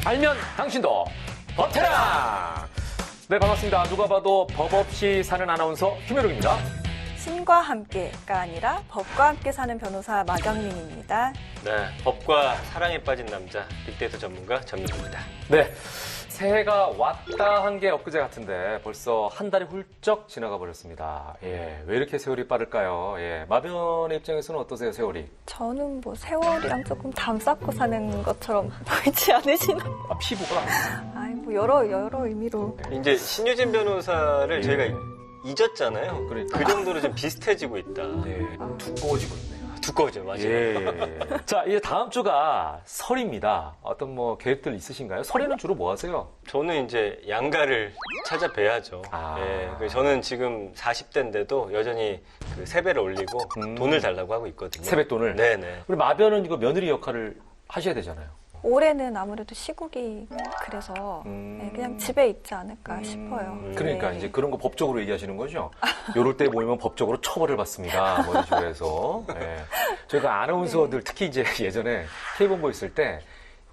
알면 당신도 법테랑! 네, 반갑습니다. 누가 봐도 법 없이 사는 아나운서 김현욱입니다. 신과 함께가 아니라 법과 함께 사는 변호사 마경민입니다. 네, 법과 사랑에 빠진 남자 빅데이터 전문가 전민구입니다. 네, 새해가 왔다 한 게 엊그제 같은데 벌써 한 달이 훌쩍 지나가 버렸습니다. 예, 왜 이렇게 세월이 빠를까요? 예, 마변의 입장에서는 어떠세요, 세월이? 저는 뭐 세월이랑 조금 담 쌓고 사는 것처럼 보이지 않으시나요? 아, 피부가? 아이, 뭐 여러 의미로. 이제 신유진 변호사를 저희가 잊었잖아요. 그러니까. 그 정도로 좀 비슷해지고 있다. 네, 두꺼워지고 있네요. 두꺼워져, 맞아요. 예. 자, 이제 다음 주가 설입니다. 어떤 뭐 계획들 있으신가요? 설에는 주로 뭐 하세요? 저는 이제 양가를 찾아뵈야죠. 아. 예, 그래서 저는 지금 40대인데도 여전히 그 세배를 올리고 돈을 달라고 하고 있거든요. 세뱃돈을? 네네. 우리 마변은 이거 며느리 역할을 하셔야 되잖아요. 올해는 아무래도 시국이 그래서 네, 그냥 집에 있지 않을까 싶어요. 그러니까 네. 이제 그런 거 법적으로 얘기하시는 거죠? 요럴 때 모이면 법적으로 처벌을 받습니다. 뭐 이런 식으로 해서. 예. 저희가 아나운서들 특히 이제 예전에 K본부 있을 때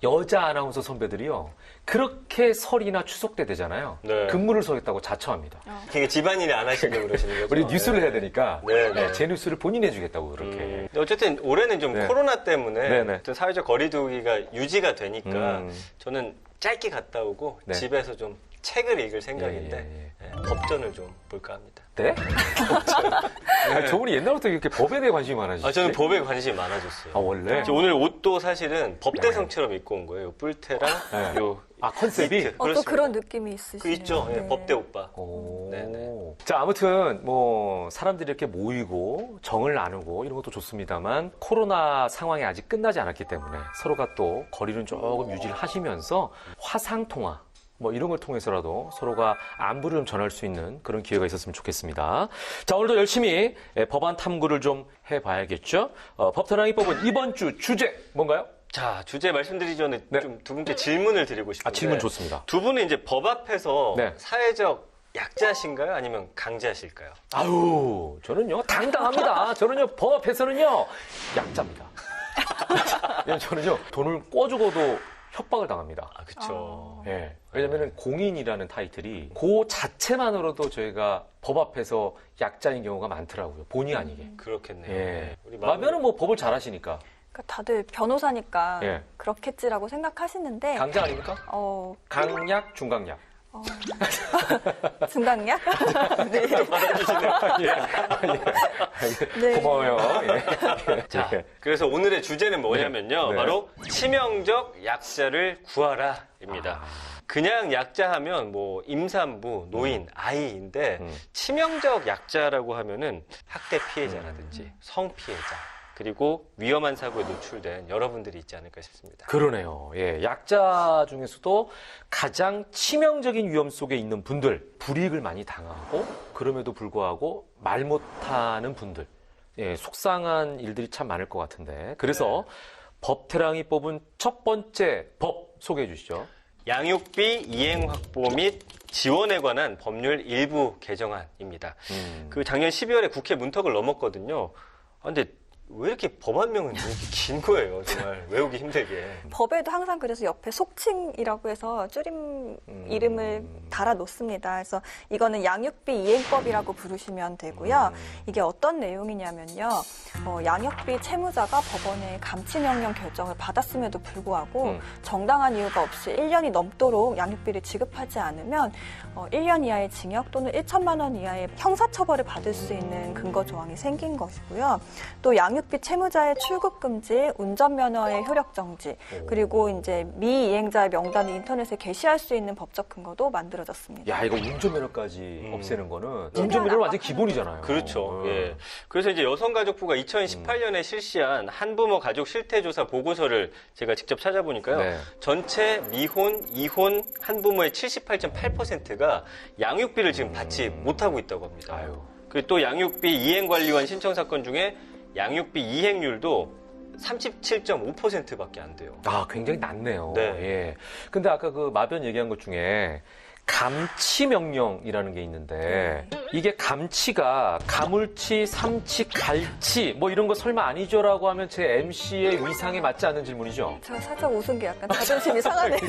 여자 아나운서 선배들이요. 그렇게 설이나 추석 때 되잖아요. 네. 근무를 서겠다고 자처합니다. 되게 집안일을 안 하시려고 그러시는 거죠? 우리 뉴스를 해야 되니까 네, 네, 네. 제 뉴스를 본인이 해주겠다고 그렇게. 근데 어쨌든 올해는 좀 네. 코로나 때문에 네네. 어떤 사회적 거리두기가 유지가 되니까 저는 짧게 갔다 오고 네. 집에서 좀 책을 읽을 생각인데 예. 예, 법전을 좀 볼까 합니다. 네? 아, 저분이 옛날부터 이렇게 법에 대해 관심이 많으시죠? 아, 저는 법에 관심이 많아졌어요. 아, 원래? 저 오늘 옷도 사실은 법대성처럼 입고 온 거예요. 요 뿔테랑 네. 요 아, 컨셉이? 니트. 또 그렇습니다. 그런 느낌이 있으시네요. 그 있죠. 예, 네. 법대 오빠. 오. 네네. 자, 아무튼 뭐 사람들이 이렇게 모이고 정을 나누고 이런 것도 좋습니다만 코로나 상황이 아직 끝나지 않았기 때문에 서로가 또 거리는 조금 유지를 하시면서 화상 통화 뭐 이런 걸 통해서라도 서로가 안부를 좀 전할 수 있는 그런 기회가 있었으면 좋겠습니다. 자, 오늘도 열심히 법안 탐구를 좀 해봐야겠죠. 법테랑이 뽑은 이번 주 주제 뭔가요? 자, 주제 말씀드리기 전에 네. 좀 두 분께 질문을 드리고 싶은데. 아, 질문 좋습니다. 두 분은 이제 법 앞에서 네. 사회적 약자신가요? 아니면 강자실까요? 아유, 저는요 당당합니다. 저는요 법 앞에서는요 약자입니다. 왜냐면 저는요 돈을 꿔주고도 협박을 당합니다. 아, 그쵸. 예. 왜냐면은 공인이라는 타이틀이 그 자체만으로도 저희가 법 앞에서 약자인 경우가 많더라고요. 본의 아니게. 그렇겠네요. 예. 우리 마면은 뭐 법을 잘 하시니까. 그러니까 다들 변호사니까 예. 그렇겠지라고 생각하시는데 강자 아닙니까? 강약, 중강약. 중강약? 네. 네. 고마워요. 예. 자, 예. 그래서 오늘의 주제는 뭐냐면요. 네. 바로 치명적 약자를 구하라입니다. 그냥 약자하면 뭐 임산부, 노인, 아이인데 치명적 약자라고 하면은 학대 피해자라든지 성 피해자 그리고 위험한 사고에 노출된 여러분들이 있지 않을까 싶습니다. 그러네요. 예, 약자 중에서도 가장 치명적인 위험 속에 있는 분들, 불이익을 많이 당하고 그럼에도 불구하고 말 못하는 분들, 예, 속상한 일들이 참 많을 것 같은데 그래서 법테랑이 뽑은 첫 번째 법 소개해 주시죠. 양육비 이행 확보 및 지원에 관한 법률 일부 개정안입니다. 그 작년 12월에 국회 문턱을 넘었거든요. 근데 왜 이렇게 법안명은 이렇게 긴 거예요, 정말 외우기 힘들게. 법에도 항상 그래서 옆에 속칭이라고 해서 줄임 이름을 달아 놓습니다. 그래서 이거는 양육비 이행법이라고 부르시면 되고요. 이게 어떤 내용이냐면요. 양육비 채무자가 법원의 감치명령 결정을 받았음에도 불구하고 정당한 이유가 없이 1년이 넘도록 양육비를 지급하지 않으면 1년 이하의 징역 또는 1천만 원 이하의 형사처벌을 받을 수 있는 근거 조항이 생긴 것이고요. 또 양육비 채무자의 출국 금지, 운전면허의 효력 정지, 그리고 이제 미이행자의 명단을 인터넷에 게시할 수 있는 법적 근거도 만들어졌습니다. 야, 이거 운전면허까지 없애는 거는 운전면허는 완전 기본이잖아요. 그렇죠. 예. 그래서 이제 여성가족부가 2018년에 실시한 한부모 가족 실태조사 보고서를 제가 직접 찾아보니까요. 네. 전체 미혼, 이혼 한부모의 78.8%가 양육비를 지금 받지 못하고 있다고 합니다. 아유. 그리고 또 양육비 이행관리원 신청 사건 중에 양육비 이행률도 37.5%밖에 안 돼요. 아, 굉장히 낮네요. 네. 예. 근데 아까 그 마변 얘기한 것 중에 감치 명령이라는 게 있는데 이게 감치가 가물치, 삼치, 갈치 뭐 이런 거 설마 아니죠라고 하면 제 MC의 위상에 맞지 않는 질문이죠. 제가 살짝 웃은 게 약간 자존심이 상하네요.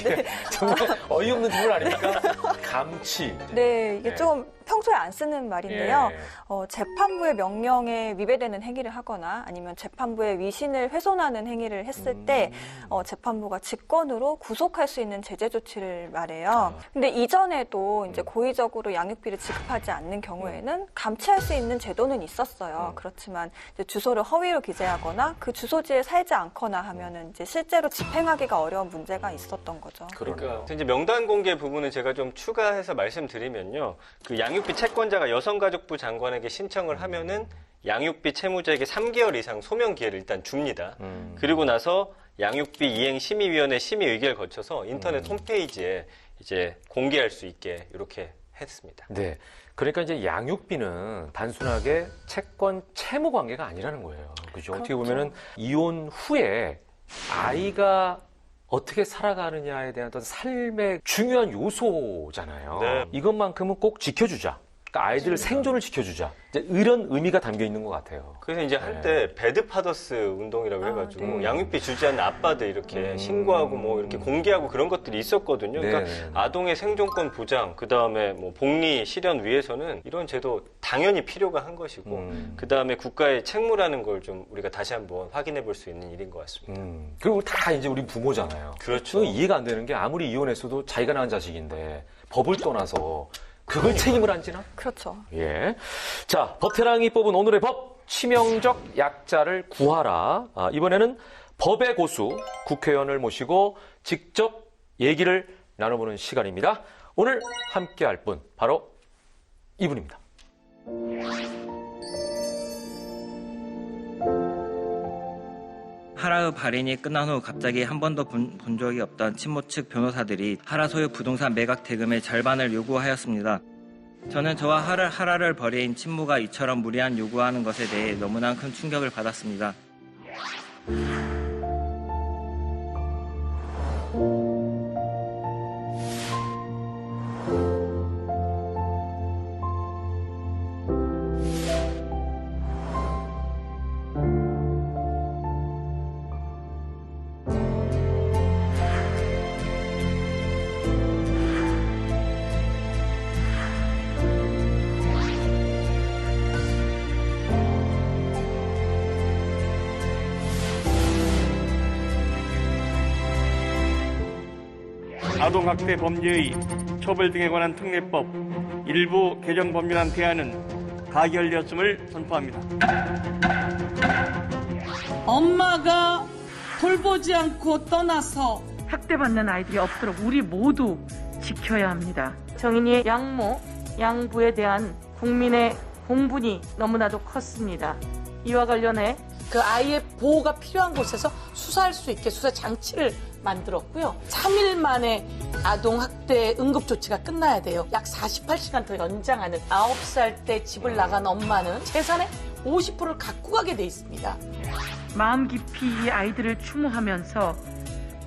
네. 정말 어이없는 질문 아닙니까? 감치. 네, 이게 네. 좀 평소에 안 쓰는 말인데요. 예. 재판부의 명령에 위배되는 행위를 하거나 아니면 재판부의 위신을 훼손하는 행위를 했을 때 재판부가 직권으로 구속할 수 있는 제재 조치를 말해요. 근데 이전에도 이제 고의적으로 양육비를 지급하지 않는 경우에는 감치할 수 있는 제도는 있었어요. 그렇지만 이제 주소를 허위로 기재하거나 그 주소지에 살지 않거나 하면은 이제 실제로 집행하기가 어려운 문제가 있었던 거죠. 그러네요. 이제 명단 공개 부분은 제가 좀 추가해서 말씀드리면요. 그 양육비 채권자가 여성가족부 장관에게 신청을 하면은 양육비 채무자에게 3개월 이상 소명 기회를 일단 줍니다. 그리고 나서 양육비 이행 심의위원회 심의 의결을 거쳐서 인터넷 홈페이지에 이제 공개할 수 있게 이렇게 했습니다. 네. 그러니까 이제 양육비는 단순하게 채권 채무 관계가 아니라는 거예요. 그죠? 어떻게 보면은 이혼 후에 아이가 어떻게 살아가느냐에 대한 어떤 삶의 중요한 요소잖아요. 네. 이것만큼은 꼭 지켜주자. 그러니까 아이들 생존을 지켜주자. 이제 이런 의미가 담겨 있는 것 같아요. 그래서 이제 한때 배드파더스 운동이라고 해가지고 네. 양육비 주지 않는 아빠들 이렇게 신고하고 뭐 이렇게 공개하고 그런 것들이 있었거든요. 그러니까 네. 아동의 생존권 보장, 그 다음에 뭐 복리 실현 위해서는 이런 제도 당연히 필요가 한 것이고, 그 다음에 국가의 책무라는 걸 좀 우리가 다시 한번 확인해 볼 수 있는 일인 것 같습니다. 그리고 다 이제 우리 부모잖아요. 그렇죠. 이해가 안 되는 게 아무리 이혼했어도 자기가 낳은 자식인데 법을 떠나서 그걸 책임을 안 지나? 그렇죠. 예. 자, 법태랑이 뽑은 오늘의 법, 치명적 약자를 구하라. 이번에는 법의 고수 국회의원을 모시고 직접 얘기를 나눠보는 시간입니다. 오늘 함께할 분, 바로 이분입니다. 하라의 발인이 끝난 후 갑자기 한 번도 본 적이 없던 친모 측 변호사들이 하라 소유 부동산 매각 대금의 절반을 요구하였습니다. 저는 저와 하라를 벌인 친모가 이처럼 무리한 요구하는 것에 대해 너무나 큰 충격을 받았습니다. 아동학대 범죄의 처벌 등에 관한 특례법 일부 개정 법률안 대안은 가결되었음을 선포합니다. 엄마가 돌보지 않고 떠나서 학대받는 아이들이 없도록 우리 모두 지켜야 합니다. 정인이의 양모, 양부에 대한 국민의 공분이 너무나도 컸습니다. 이와 관련해 그 아이의 보호가 필요한 곳에서 수사할 수 있게 수사 장치를 만들었고요. 3일 만에 아동학대 응급조치가 끝나야 돼요. 약 48시간 더 연장하는 9살 때 집을 나간 엄마는 재산의 50%를 갖고 가게 돼 있습니다. 마음 깊이 이 아이들을 추모하면서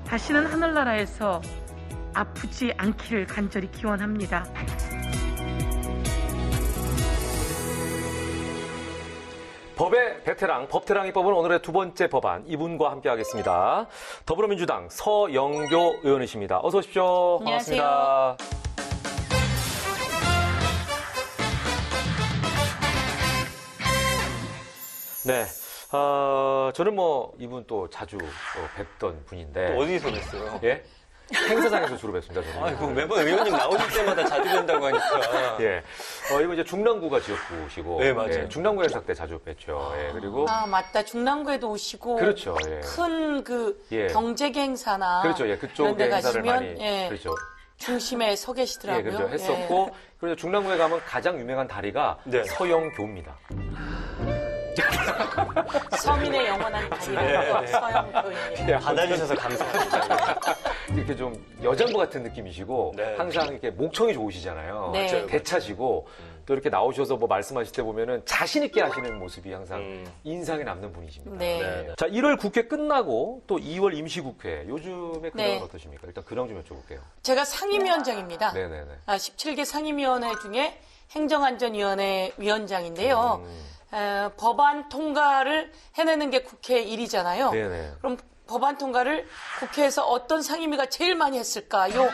다시는 하늘나라에서 아프지 않기를 간절히 기원합니다. 법의 베테랑, 법태랑이 뽑은 오늘의 두 번째 법안, 이분과 함께하겠습니다. 더불어민주당 서영교 의원이십니다. 어서 오십시오. 안녕하세요. 반갑습니다. 네. 저는 뭐 이분 또 자주 뵙던 분인데. 어디서 뵀어요? 예? 행사장에서 주로 뵙습니다. 저는. 아이고, 매번 의원님 나오실 때마다 자주 뵌다고 하니까. 예. 이거 이제 중랑구가 지역구시고. 네, 맞아요. 예, 중랑구 행사 때 자주 뵀죠. 예, 그리고. 아, 맞다. 중랑구에도 오시고. 그렇죠. 예. 큰 그 예. 경제계 행사나. 그렇죠. 예, 그쪽 이런 데 행사를 가시면, 많이. 예. 그렇죠. 중심에 서 계시더라고요. 예, 그렇죠. 했었고. 그리고 중랑구에 가면 가장 유명한 다리가 네. 서영교입니다. 서민의 영원한 다리라고 서영교님. 받아주셔서 감사합니다. 이렇게 좀 여장부 같은 느낌이시고 네. 항상 이렇게 목청이 좋으시잖아요. 네. 대차시고 또 이렇게 나오셔서 뭐 말씀하실 때 보면은 자신 있게 하시는 모습이 항상 인상에 남는 분이십니다. 네. 자, 1월 국회 끝나고 또 2월 임시국회 요즘에 근황은 네. 어떠십니까? 일단 근황 좀 여쭤볼게요. 제가 상임위원장입니다. 네네네. 17개 상임위원회 중에 행정안전위원회 위원장인데요. 법안 통과를 해내는 게 국회 일이잖아요. 네네. 그럼 법안 통과를 국회에서 어떤 상임위가 제일 많이 했을까요?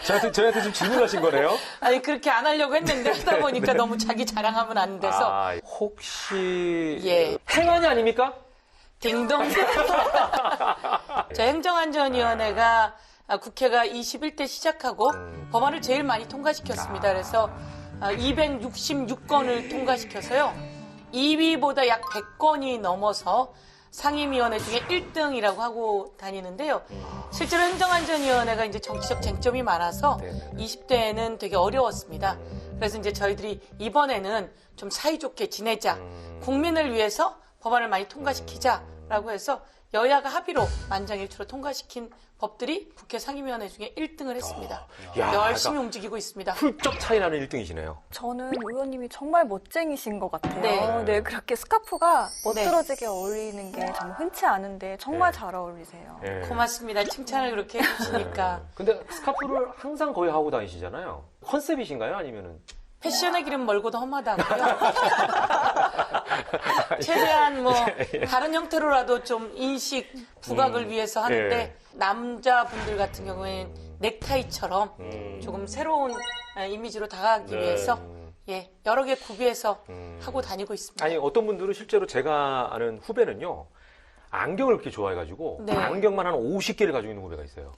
저한테 지금 질문하신 거네요? 아니 그렇게 안 하려고 했는데 하다 보니까 너무 자기 자랑하면 안 돼서 아, 혹시 예. 행안이 아닙니까? 딩동. 저 행정안전위원회가 국회가 21대 시작하고 법안을 제일 많이 통과시켰습니다. 그래서 266건을 통과시켜서요. 2위보다 약 100건이 넘어서 상임위원회 중에 1등이라고 하고 다니는데요. 실제로 행정안전위원회가 이제 정치적 쟁점이 많아서 20대에는 되게 어려웠습니다. 그래서 이제 저희들이 이번에는 좀 사이좋게 지내자. 국민을 위해서 법안을 많이 통과시키자라고 해서 여야가 합의로 만장일치로 통과시킨 법들이 국회 상임위원회 중에 1등을 했습니다. 야, 열심히 움직이고 있습니다. 훌쩍 차이 나는 1등이시네요. 저는 의원님이 정말 멋쟁이신 것 같아요. 네. 네, 그렇게 스카프가 멋들어지게 어울리는 게 정말 흔치 않은데 정말 네. 잘 어울리세요. 예. 고맙습니다. 칭찬을 그렇게 해주시니까. 근데 스카프를 항상 거의 하고 다니시잖아요. 컨셉이신가요? 아니면은? 패션의 길은 멀고도 험하다고요. 최대한 뭐 다른 형태로라도 좀 인식 부각을 위해서 하는데 예. 남자분들 같은 경우에는 넥타이처럼 조금 새로운 이미지로 다가가기 위해서 예, 여러 개 구비해서 하고 다니고 있습니다. 아니, 어떤 분들은 실제로 제가 아는 후배는요, 안경을 그렇게 좋아해가지고, 네. 안경만 한 50개를 가지고 있는 후배가 있어요.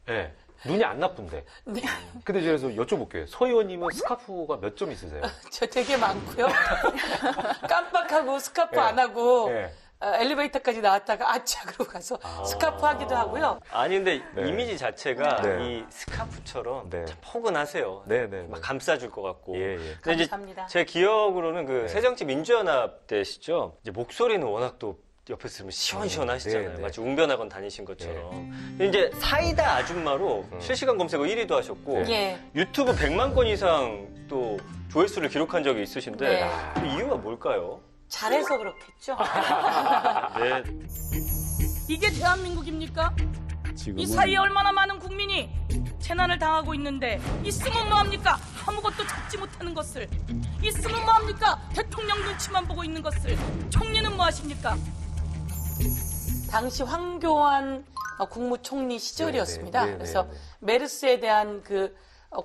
예. 눈이 안 나쁜데. 네, 근데 그래서 여쭤볼게요. 서 의원님은 스카프가 몇 점 있으세요? 저 되게 많고요. 깜빡하고 스카프 예. 안 하고 예. 엘리베이터까지 나왔다가 아차 그러고 가서 스카프 하기도 하고요. 아니 근데 네. 이미지 자체가 네. 이 스카프처럼 네. 참 포근하세요. 네네. 막 감싸줄 것 같고. 예, 예. 근데 감사합니다. 이제 제 기억으로는 그 네. 새정치민주연합 때시죠. 이제 목소리는 워낙 또 옆에서 들으면 시원시원하시잖아요. 네, 네. 마치 웅변학원 다니신 것처럼. 근데 이제 사이다 아줌마로 실시간 검색어 1위도 하셨고 예. 유튜브 100만 건 이상 또 조회수를 기록한 적이 있으신데 네. 그 이유가 뭘까요? 잘해서 그렇겠죠. 네. 이게 대한민국입니까? 이 사이에 얼마나 많은 국민이 재난을 당하고 있는데 있으면 뭐합니까? 아무것도 잡지 못하는 것을. 있으면 뭐합니까? 대통령 눈치만 보고 있는 것을. 총리는 뭐하십니까? 당시 황교안 국무총리 시절이었습니다. 네, 네, 네, 그래서 네. 메르스에 대한 그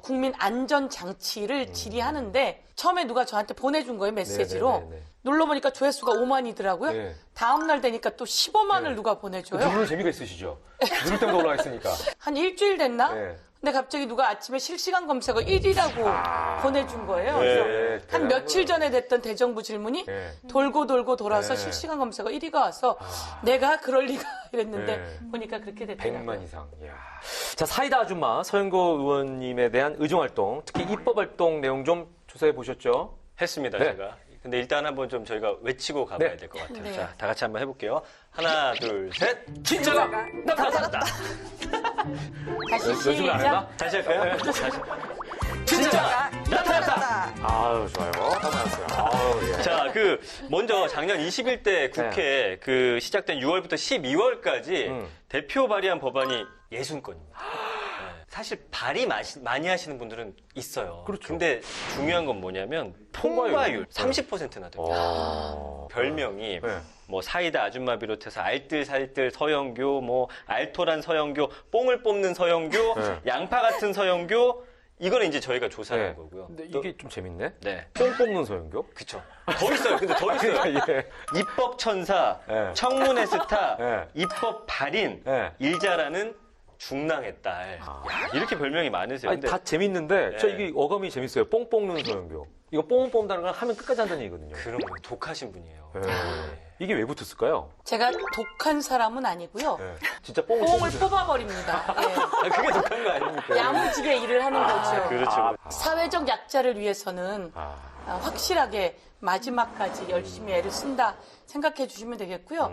국민 안전 장치를 질의하는데 처음에 누가 저한테 보내준 거예요, 메시지로. 네, 네, 네. 눌러보니까 조회수가 5만이더라고요. 네. 다음 날 되니까 또 15만을 네. 누가 보내줘요. 누르는 재미가 있으시죠? 누를 때마다 올라가 있으니까. 한 일주일 됐나? 네. 근데 갑자기 누가 아침에 실시간 검색어 1위라고 보내준 거예요. 네, 그래서 대단한 한 며칠 거예요. 전에 됐던 대정부 질문이 네. 돌고 돌아서 네. 실시간 검색어 1위가 와서 내가 그럴 리가 이랬는데 네. 보니까 그렇게 됐더라고요. 100만 이상. 이야. 자, 사이다 아줌마 서영고 의원님에 대한 의정활동, 특히 입법활동 내용 좀 조사해 보셨죠? 했습니다, 네. 제가. 근데 일단 한번 좀 저희가 외치고 가봐야 네. 될 것 같아요. 네. 자, 다 같이 한번 해볼게요. 하나, 둘, 셋. 진짜가 나타났다. 다시 연습을 안 했나? 시작. 다시 할까요? 다시. 진짜가 나타났다. 아유, 좋아요. 나타났어요. 아유, 예. 자, 먼저 작년 21대 국회 시작된 6월부터 12월까지 대표 발의한 법안이 60건입니다. 사실 발의 많이 하시는 분들은 있어요. 그렇죠. 근데 중요한 건 뭐냐면 통과율. 통과율 30%나 됩니다. 별명이 네. 뭐 사이다 아줌마 비롯해서 알뜰살뜰 서영교, 뭐 알토란 서영교, 뽕을 뽑는 서영교, 네. 양파 같은 서영교, 이거는 이제 저희가 조사한 네. 거고요. 근데 또- 이게 좀 재밌네. 네. 뽕 뽑는 서영교? 그쵸. 더 있어요. 근데 더 있어요. 예. 입법 천사, 네. 청문회 스타, 네. 입법 달인, 네. 일자라는 중랑의 딸. 야, 이렇게 별명이 많으세요. 아니, 근데 다 재밌는데, 네. 저 이게 어감이 재밌어요. 뽕 뽑는 서영교. 이거 뽕 뽑는다는 건 하면 끝까지 한다는 얘기거든요. 그런 거 독하신 분이에요. 네. 이게 왜 붙었을까요? 제가 독한 사람은 아니고요. 네. 진짜 뽕을 뽕을 뽑는 뽑아버립니다. 예. 아, 그게 독한 거 아닙니까? 야무지게 일을 하는 거죠. 그렇죠. 사회적 약자를 위해서는 확실하게 마지막까지 열심히 애를 쓴다 생각해 주시면 되겠고요.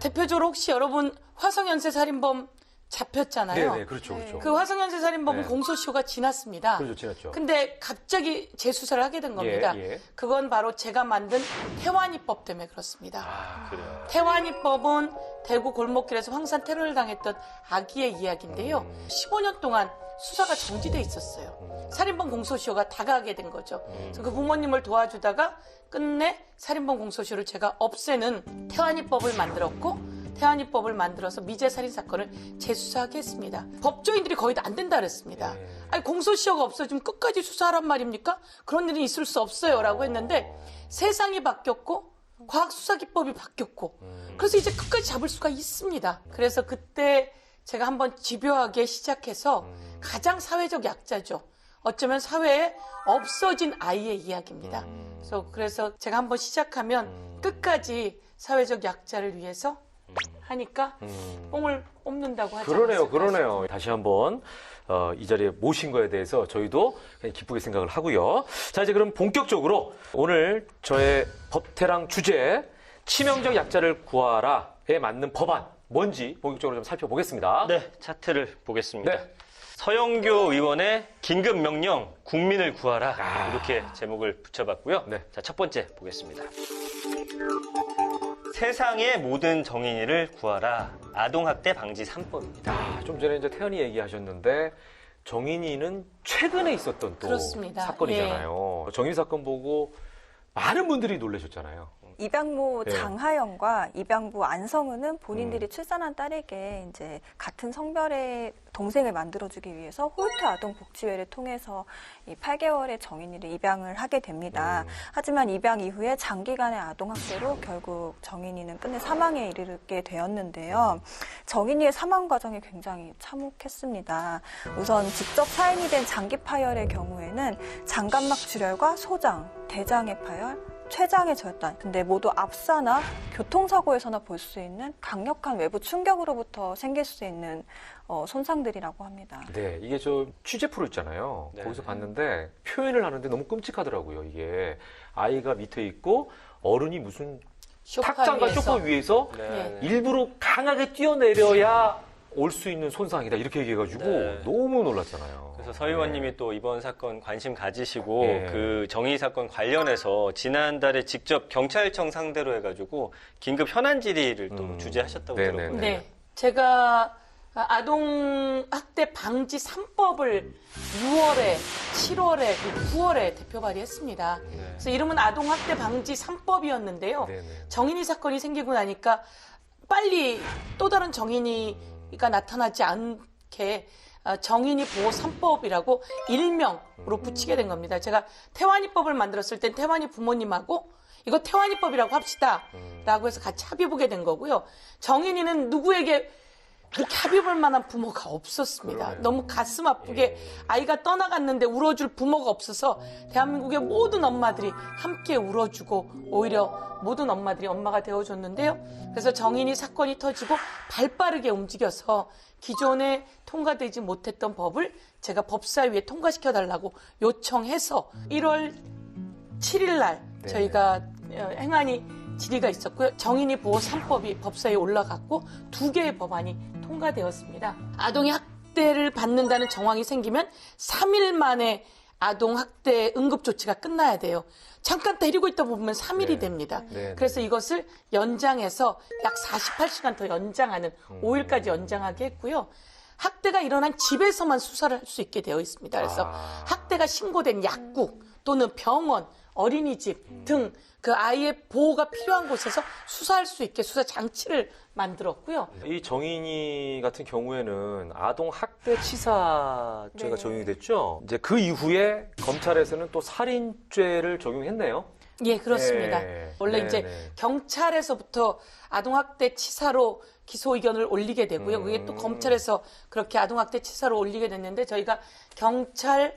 대표적으로 혹시 여러분 화성연쇄살인범 잡혔잖아요. 네네, 그렇죠, 그렇죠. 그 화성연쇄 살인범은 네. 공소시효가 지났습니다. 그렇죠, 지났죠. 근데 갑자기 재수사를 하게 된 겁니다. 예. 그건 바로 제가 만든 태완이법 때문에 그렇습니다. 아, 그래요. 태완이법은 대구 골목길에서 황산 테러를 당했던 아기의 이야기인데요. 15년 동안 수사가 정지돼 있었어요. 살인범 공소시효가 다가가게 된 거죠. 그래서 그 부모님을 도와주다가 끝내 살인범 공소시효를 제가 없애는 태완이법을 만들었고, 태완이법을 만들어서 미제 살인 사건을 재수사하게 했습니다. 법조인들이 거의 다 안 된다 그랬습니다. 아니, 공소시효가 없어지면 끝까지 수사하란 말입니까? 그런 일은 있을 수 없어요라고 했는데 세상이 바뀌었고 과학수사기법이 바뀌었고 그래서 이제 끝까지 잡을 수가 있습니다. 그래서 그때 제가 한번 집요하게 시작해서 가장 사회적 약자죠. 어쩌면 사회에 없어진 아이의 이야기입니다. 그래서 제가 한번 시작하면 끝까지 사회적 약자를 위해서 하니까 뽕을 뽑는다고 하지 않았을까 그러네요. 다시 한번 이 자리에 모신 거에 대해서 저희도 기쁘게 생각을 하고요. 자, 이제 그럼 본격적으로 오늘 저의 법태랑 주제 치명적 약자를 구하라에 맞는 법안 뭔지 본격적으로 좀 살펴보겠습니다. 네, 차트를 보겠습니다. 네. 서영교 의원의 긴급 명령 국민을 구하라 이렇게 제목을 붙여봤고요. 네. 자, 첫 번째 보겠습니다. 세상의 모든 정인이를 구하라. 아동학대 방지 3법입니다. 좀 전에 이제 태연이 얘기하셨는데 정인이는 최근에 있었던 또 그렇습니다. 사건이잖아요. 정인이 사건 보고 많은 분들이 놀라셨잖아요. 입양모 네. 장하영과 입양부 안성은은 본인들이 출산한 딸에게 이제 같은 성별의 동생을 만들어주기 위해서 홀트 아동복지회를 통해서 이 8개월의 정인이를 입양을 하게 됩니다. 하지만 입양 이후에 장기간의 아동학대로 결국 정인이는 끝내 사망에 이르게 되었는데요. 정인이의 사망 과정이 굉장히 참혹했습니다. 우선 직접 사인이 된 장기 파열의 경우에는 장갑막 출혈과 소장, 대장의 파열, 췌장의 절단, 근데 모두 압사나 교통사고에서나 볼 수 있는 강력한 외부 충격으로부터 생길 수 있는 손상들이라고 합니다. 네, 이게 저 취재 프로 있잖아요. 네. 거기서 봤는데 표현을 하는데 너무 끔찍하더라고요. 이게 아이가 밑에 있고 어른이 무슨 탁장과 쇼파 위에서 네. 일부러 강하게 뛰어내려야 올 수 있는 손상이다 이렇게 얘기해가지고 네. 너무 놀랐잖아요. 그래서 서 의원님이 또 이번 사건 관심 가지시고 네. 그 정의 사건 관련해서 지난달에 직접 경찰청 상대로 해가지고 긴급 현안 질의를 또 주재하셨다고 네네. 들었거든요. 네. 제가 아동학대 방지 3법을 6월에, 7월에, 그리고 9월에 대표 발의했습니다. 그래서 이름은 아동학대 방지 3법이었는데요. 네네. 정인이 사건이 생기고 나니까 빨리 또 다른 정인이가 나타나지 않게 정인이 보호 3법이라고 일명으로 붙이게 된 겁니다. 제가 태완이법을 만들었을 땐 태완이 부모님하고 이거 태완이법이라고 합시다 라고 해서 같이 합의보게 된 거고요. 정인이는 누구에게 그렇게 합의볼 만한 부모가 없었습니다. 너무 가슴 아프게 아이가 떠나갔는데 울어줄 부모가 없어서 대한민국의 모든 엄마들이 함께 울어주고 오히려 모든 엄마들이 엄마가 되어줬는데요. 그래서 정인이 사건이 터지고 발빠르게 움직여서 기존에 통과되지 못했던 법을 제가 법사위에 통과시켜달라고 요청해서 1월 7일 날 저희가 행안위 질의가 있었고요. 정인이 보호 3법이 법사위에 올라갔고 2개의 법안이 통과되었습니다. 아동이 학대를 받는다는 정황이 생기면 3일 만에 아동학대 응급조치가 끝나야 돼요. 잠깐 데리고 있다 보면 3일이 됩니다. 그래서 이것을 연장해서 약 48시간 더 연장하는 5일까지 연장하게 했고요. 학대가 일어난 집에서만 수사를 할 수 있게 되어 있습니다. 그래서 학대가 신고된 약국 또는 병원, 어린이집 등 그 아이의 보호가 필요한 곳에서 수사할 수 있게 수사 장치를 만들었고요. 이 정인이 같은 경우에는 아동 학대 치사죄가 네. 적용이 됐죠. 이제 그 이후에 검찰에서는 또 살인죄를 적용했네요. 예, 그렇습니다. 네. 원래 네, 이제 네. 경찰에서부터 아동학대 치사로 기소 의견을 올리게 되고요. 그게 또 검찰에서 그렇게 아동학대 치사로 올리게 됐는데 저희가 경찰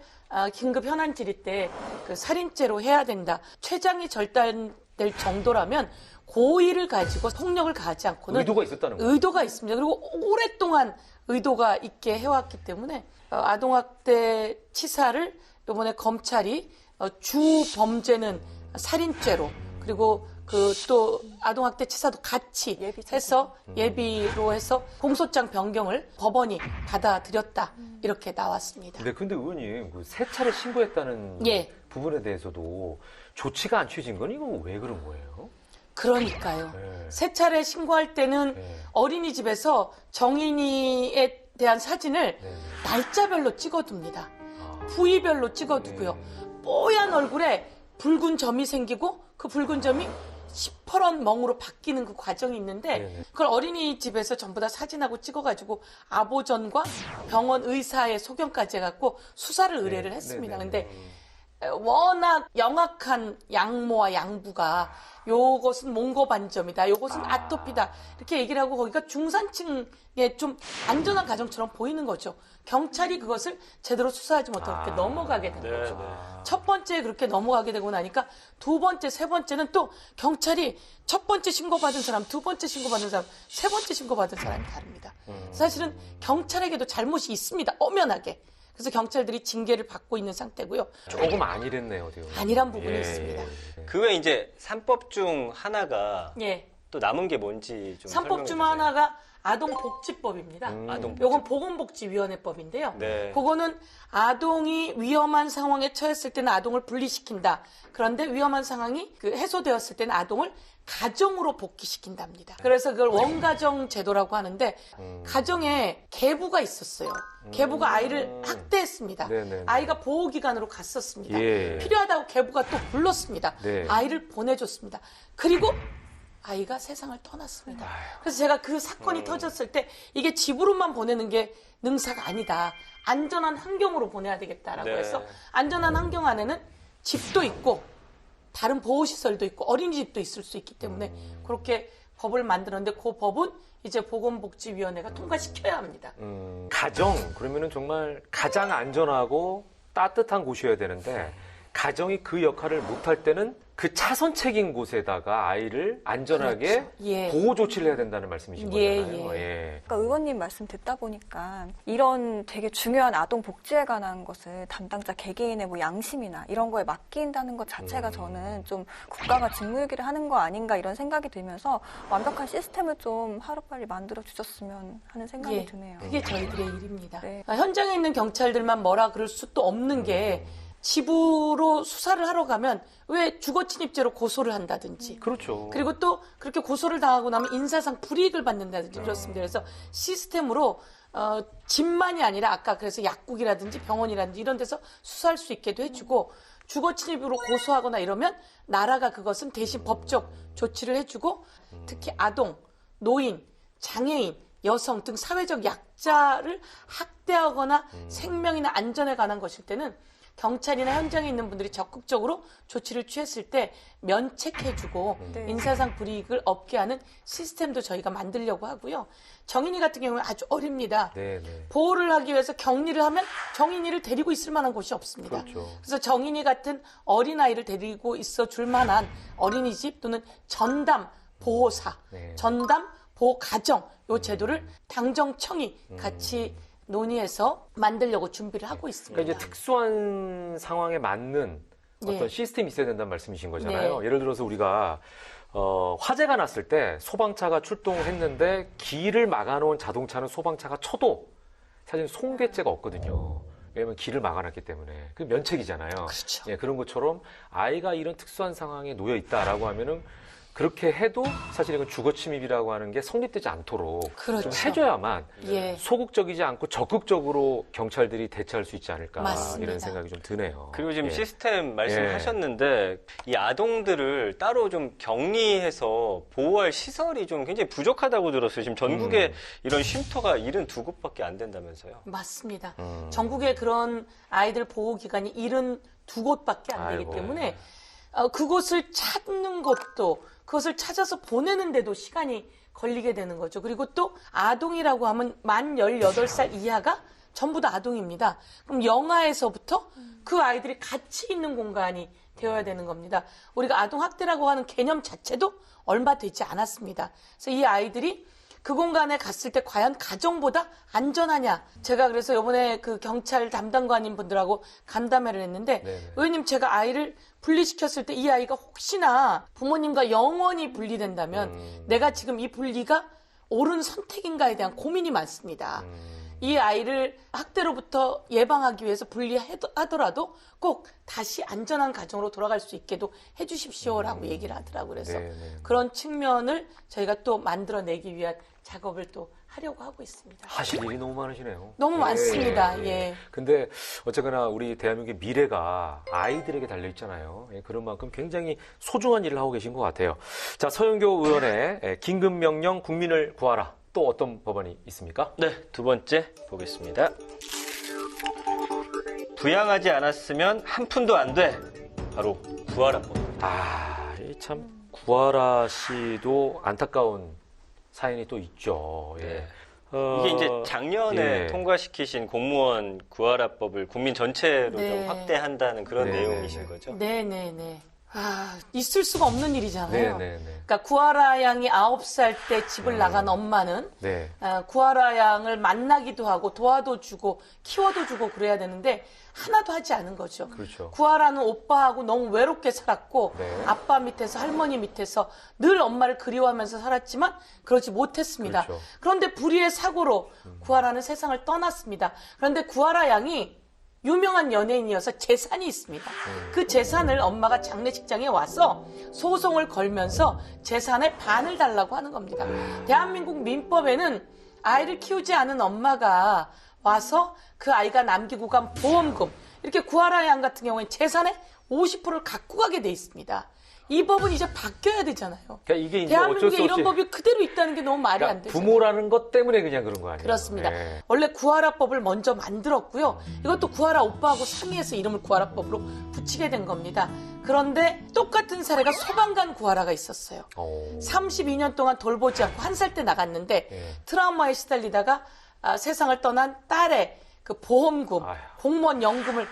긴급 현안 질의 때 그 살인죄로 해야 된다. 췌장이 절단될 정도라면 고의를 가지고 폭력을 가하지 않고는 의도가 있었다는 거예요. 의도가 있습니다. 그리고 오랫동안 의도가 있게 해왔기 때문에 아동학대 치사를 이번에 검찰이 주 범죄는 살인죄로 그리고 그 또 아동학대 치사도 같이 해서 예비로 해서 공소장 변경을 법원이 받아들였다 이렇게 나왔습니다. 근데 의원님 그 세 차례 신고했다는 예. 부분에 대해서도 조치가 안 취해진 건 이거 왜 그런 거예요? 그러니까요. 네. 세 차례 신고할 때는 네. 어린이집에서 정인이에 대한 사진을 네. 날짜별로 찍어둡니다. 아. 부위별로 찍어두고요. 뽀얀 얼굴에 붉은 점이 생기고 그 붉은 점이 시퍼런 멍으로 바뀌는 그 과정이 있는데 네네. 그걸 어린이집에서 전부 다 사진하고 찍어가지고 아보전과 병원 의사의 소견까지 해갖고 수사를 의뢰를 했습니다. 네네. 근데 워낙 영악한 양모와 양부가 요것은 몽고반점이다, 요것은 아토피다 이렇게 얘기를 하고 거기가 중산층에 좀 안전한 가정처럼 보이는 거죠. 경찰이 그것을 제대로 수사하지 못하고 그렇게 넘어가게 된 거죠. 첫 번째 그렇게 넘어가게 되고 나니까 두 번째, 세 번째는 또 경찰이 첫 번째 신고받은 사람, 두 번째 신고받은 사람, 세 번째 신고받은 사람이 다릅니다. 사실은 경찰에게도 잘못이 있습니다. 엄연하게. 그래서 경찰들이 징계를 받고 있는 상태고요. 조금 아니랬네요, 어떻게 보면. 아니란 부분이 예, 있습니다. 예. 그 외에 이제 3법 중 하나가 예. 또 남은 게 뭔지 좀 3법 중 설명해 주세요. 하나가 아동복지법입니다. 아동복지법. 요건 보건복지위원회법인데요. 네. 그거는 아동이 위험한 상황에 처했을 때는 아동을 분리시킨다. 그런데 위험한 상황이 해소되었을 때는 아동을 가정으로 복귀시킨답니다. 그래서 그걸 원가정 제도라고 하는데 가정에 계부가 있었어요. 계부가 아이를 학대했습니다. 네네네. 아이가 보호기관으로 갔었습니다. 예. 필요하다고 계부가 또 불렀습니다. 네. 아이를 보내줬습니다. 그리고 아이가 세상을 떠났습니다. 그래서 제가 그 사건이 터졌을 때 이게 집으로만 보내는 게 능사가 아니다. 안전한 환경으로 보내야 되겠다라고 네. 해서 안전한 환경 안에는 집도 있고 다른 보호시설도 있고 어린이집도 있을 수 있기 때문에 그렇게 법을 만들었는데 그 법은 이제 보건복지위원회가 통과시켜야 합니다. 가정 그러면은 정말 가장 안전하고 따뜻한 곳이어야 되는데 가정이 그 역할을 못할 때는 그 차선책인 곳에다가 아이를 안전하게 그렇죠. 예. 보호 조치를 해야 된다는 말씀이신 예, 거잖아요. 예. 그러니까 의원님 말씀 듣다 보니까 이런 되게 중요한 아동 복지에 관한 것을 담당자 개개인의 뭐 양심이나 이런 거에 맡긴다는 것 자체가 저는 좀 국가가 직무유기를 하는 거 아닌가 이런 생각이 들면서 완벽한 시스템을 좀 하루빨리 만들어 주셨으면 하는 생각이 예, 드네요. 그게 저희들의 일입니다. 네. 현장에 있는 경찰들만 뭐라 그럴 수도 없는 게 집으로 수사를 하러 가면 왜 주거침입죄로 고소를 한다든지 그렇죠. 그리고 또 그렇게 고소를 당하고 나면 인사상 불이익을 받는다든지 그렇습니다. 그래서 시스템으로 집만이 아니라 아까 그래서 약국이라든지 병원이라든지 이런 데서 수사할 수 있게도 해주고 주거침입으로 고소하거나 이러면 나라가 그것은 대신 법적 조치를 해주고 특히 아동, 노인, 장애인, 여성 등 사회적 약자를 학대하거나 생명이나 안전에 관한 것일 때는 경찰이나 현장에 있는 분들이 적극적으로 조치를 취했을 때 면책해주고 네. 인사상 불이익을 없게 하는 시스템도 저희가 만들려고 하고요. 정인이 같은 경우는 아주 어립니다. 네, 네. 보호를 하기 위해서 격리를 하면 정인이를 데리고 있을 만한 곳이 없습니다. 그렇죠. 그래서 정인이 같은 어린아이를 데리고 있어 줄 만한 어린이집 또는 전담 보호사, 네. 전담 보호가정 요 제도를 당정청이 같이 논의해서 만들려고 준비를 하고 있습니다. 그러니까 이제 특수한 상황에 맞는 어떤 네. 시스템이 있어야 된다는 말씀이신 거잖아요. 네. 예를 들어서 우리가 화재가 났을 때 소방차가 출동했는데 길을 막아놓은 자동차는 소방차가 쳐도 사실 송괴죄가 없거든요. 왜냐하면 길을 막아놨기 때문에 그 면책이잖아요. 그렇죠. 예, 그런 것처럼 아이가 이런 특수한 상황에 놓여 있다라고 하면은 그렇게 해도 사실 이건 주거 침입이라고 하는 게 성립되지 않도록 그렇죠. 좀 해줘야만 예. 소극적이지 않고 적극적으로 경찰들이 대처할 수 있지 않을까 맞습니다. 이런 생각이 좀 드네요. 그리고 지금 예. 시스템 말씀하셨는데 이 아동들을 따로 좀 격리해서 보호할 시설이 좀 굉장히 부족하다고 들었어요. 지금 전국에 이런 쉼터가 72곳밖에 안 된다면서요. 맞습니다. 전국에 그런 아이들 보호기관이 72곳밖에 안 되기 아이고. 때문에 그곳을 찾는 것도 그것을 찾아서 보내는데도 시간이 걸리게 되는 거죠. 그리고 또 아동이라고 하면 만 18살 이하가 전부 다 아동입니다. 그럼 영아에서부터 그 아이들이 같이 있는 공간이 되어야 되는 겁니다. 우리가 아동학대라고 하는 개념 자체도 얼마 되지 않았습니다. 그래서 이 아이들이 그 공간에 갔을 때 과연 가정보다 안전하냐. 제가 그래서 이번에 그 경찰 담당관인 분들하고 간담회를 했는데 네네. 의원님 제가 아이를 분리시켰을 때 이 아이가 혹시나 부모님과 영원히 분리된다면 내가 지금 이 분리가 옳은 선택인가에 대한 고민이 많습니다. 이 아이를 학대로부터 예방하기 위해서 분리하더라도 꼭 다시 안전한 가정으로 돌아갈 수 있게도 해주십시오라고 얘기를 하더라고요. 그래서 네네. 그런 측면을 저희가 또 만들어내기 위한 작업을 또 하려고 하고 있습니다. 하실 일이 너무 많으시네요. 너무 많습니다. 예. 근데 어쨌거나 우리 대한민국의 미래가 아이들에게 달려 있잖아요. 예, 그런 만큼 굉장히 소중한 일을 하고 계신 것 같아요. 자, 서영교 의원의 긴급명령 국민을 구하라. 또 어떤 법안이 있습니까? 네, 두 번째 보겠습니다. 부양하지 않았으면 한 푼도 안 돼. 바로 구하라법. 참 구하라 씨도 안타까운 사연이 또 있죠. 예. 네. 이게 이제 작년에 예. 통과시키신 공무원 구하라법을 국민 전체로 네. 좀 확대한다는 그런 네, 내용이신 네, 네. 거죠? 네네네. 있을 수가 없는 일이잖아요. 네네네. 그러니까 구하라 양이 9살 때 집을 나간 엄마는 네. 구하라 양을 만나기도 하고 도와도 주고 키워도 주고 그래야 되는데 하나도 하지 않은 거죠. 그렇죠. 구하라는 오빠하고 너무 외롭게 살았고 네. 아빠 밑에서 할머니 밑에서 늘 엄마를 그리워하면서 살았지만 그러지 못했습니다. 그렇죠. 그런데 불의의 사고로 구하라는 세상을 떠났습니다. 그런데 구하라 양이 유명한 연예인이어서 재산이 있습니다. 그 재산을 엄마가 장례식장에 와서 소송을 걸면서 재산의 반을 달라고 하는 겁니다. 대한민국 민법에는 아이를 키우지 않은 엄마가 와서 그 아이가 남기고 간 보험금, 이렇게 구하라 양 같은 경우에는 재산의 50%를 갖고 가게 돼 있습니다. 이 법은 이제 바뀌어야 되잖아요. 그러니까 이게 이제 대한민국에 어쩔 수 없이 이런 법이 그대로 있다는 게 너무 말이 안 되죠. 부모라는 것 때문에 그냥 그런 거 아니에요? 그렇습니다. 네. 원래 구하라법을 먼저 만들었고요. 이것도 구하라 오빠하고 상의해서 이름을 구하라법으로 붙이게 된 겁니다. 그런데 똑같은 사례가 소방관 구하라가 있었어요. 32년 동안 돌보지 않고 한 살 때 나갔는데 네. 트라우마에 시달리다가 세상을 떠난 딸의 그 보험금, 아휴. 공무원 연금을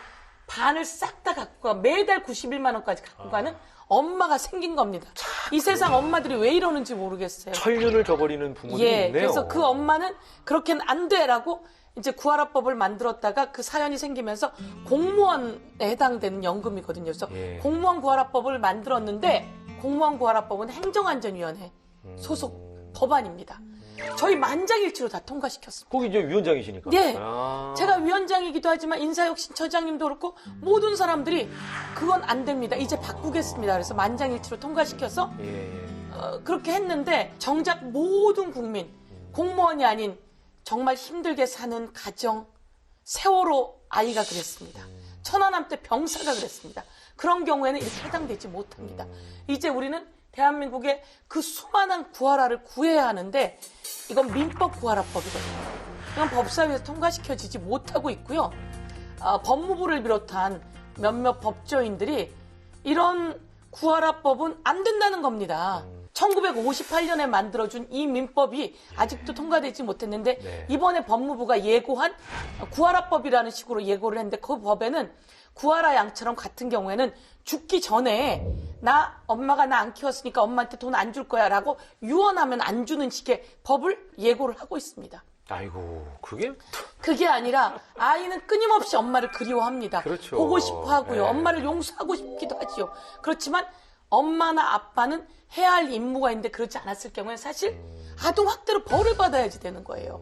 반을 싹 다 갖고 가 매달 91만 원까지 갖고 가는 엄마가 생긴 겁니다. 이 세상 엄마들이 왜 이러는지 모르겠어요. 천륜을 저버리는 부모들이 있네요. 그래서 그 엄마는 그렇게는 안 돼라고 이제 구하라법을 만들었다가 그 사연이 생기면서 공무원에 해당되는 연금이거든요. 그래서 예. 공무원 구하라법을 만들었는데 공무원 구하라법은 행정안전위원회 소속 법안입니다. 저희 만장일치로 다 통과시켰습니다. 거기 이제 위원장이시니까. 네. 아. 제가 위원장이기도 하지만 인사혁신처장님도 그렇고 모든 사람들이 그건 안 됩니다. 이제 바꾸겠습니다. 그래서 만장일치로 통과시켜서 예. 그렇게 했는데 정작 모든 국민, 공무원이 아닌 정말 힘들게 사는 가정, 세월호 아이가 그랬습니다. 천안함 때 병사가 그랬습니다. 그런 경우에는 이렇게 해당되지 못합니다. 이제 우리는 대한민국의 그 수많은 구하라를 구해야 하는데 이건 민법 구하라법이거든요. 이건 법사위에서 통과시켜지지 못하고 있고요. 법무부를 비롯한 몇몇 법조인들이 이런 구하라법은 안 된다는 겁니다. 1958년에 만들어준 이 민법이 아직도 통과되지 못했는데 네. 이번에 법무부가 예고한 구하라법이라는 식으로 예고를 했는데 그 법에는 구하라 양처럼 같은 경우에는 죽기 전에 엄마가 나 안 키웠으니까 엄마한테 돈 안 줄 거야 라고 유언하면 안 주는 식의 법을 예고를 하고 있습니다. 아이고, 그게 그게 아니라 아이는 끊임없이 엄마를 그리워합니다. 그렇죠. 보고 싶어 하고요. 네. 엄마를 용서하고 싶기도 하지요. 그렇지만 엄마나 아빠는 해야 할 임무가 있는데 그렇지 않았을 경우에 사실 아동 학대로 벌을 받아야지 되는 거예요.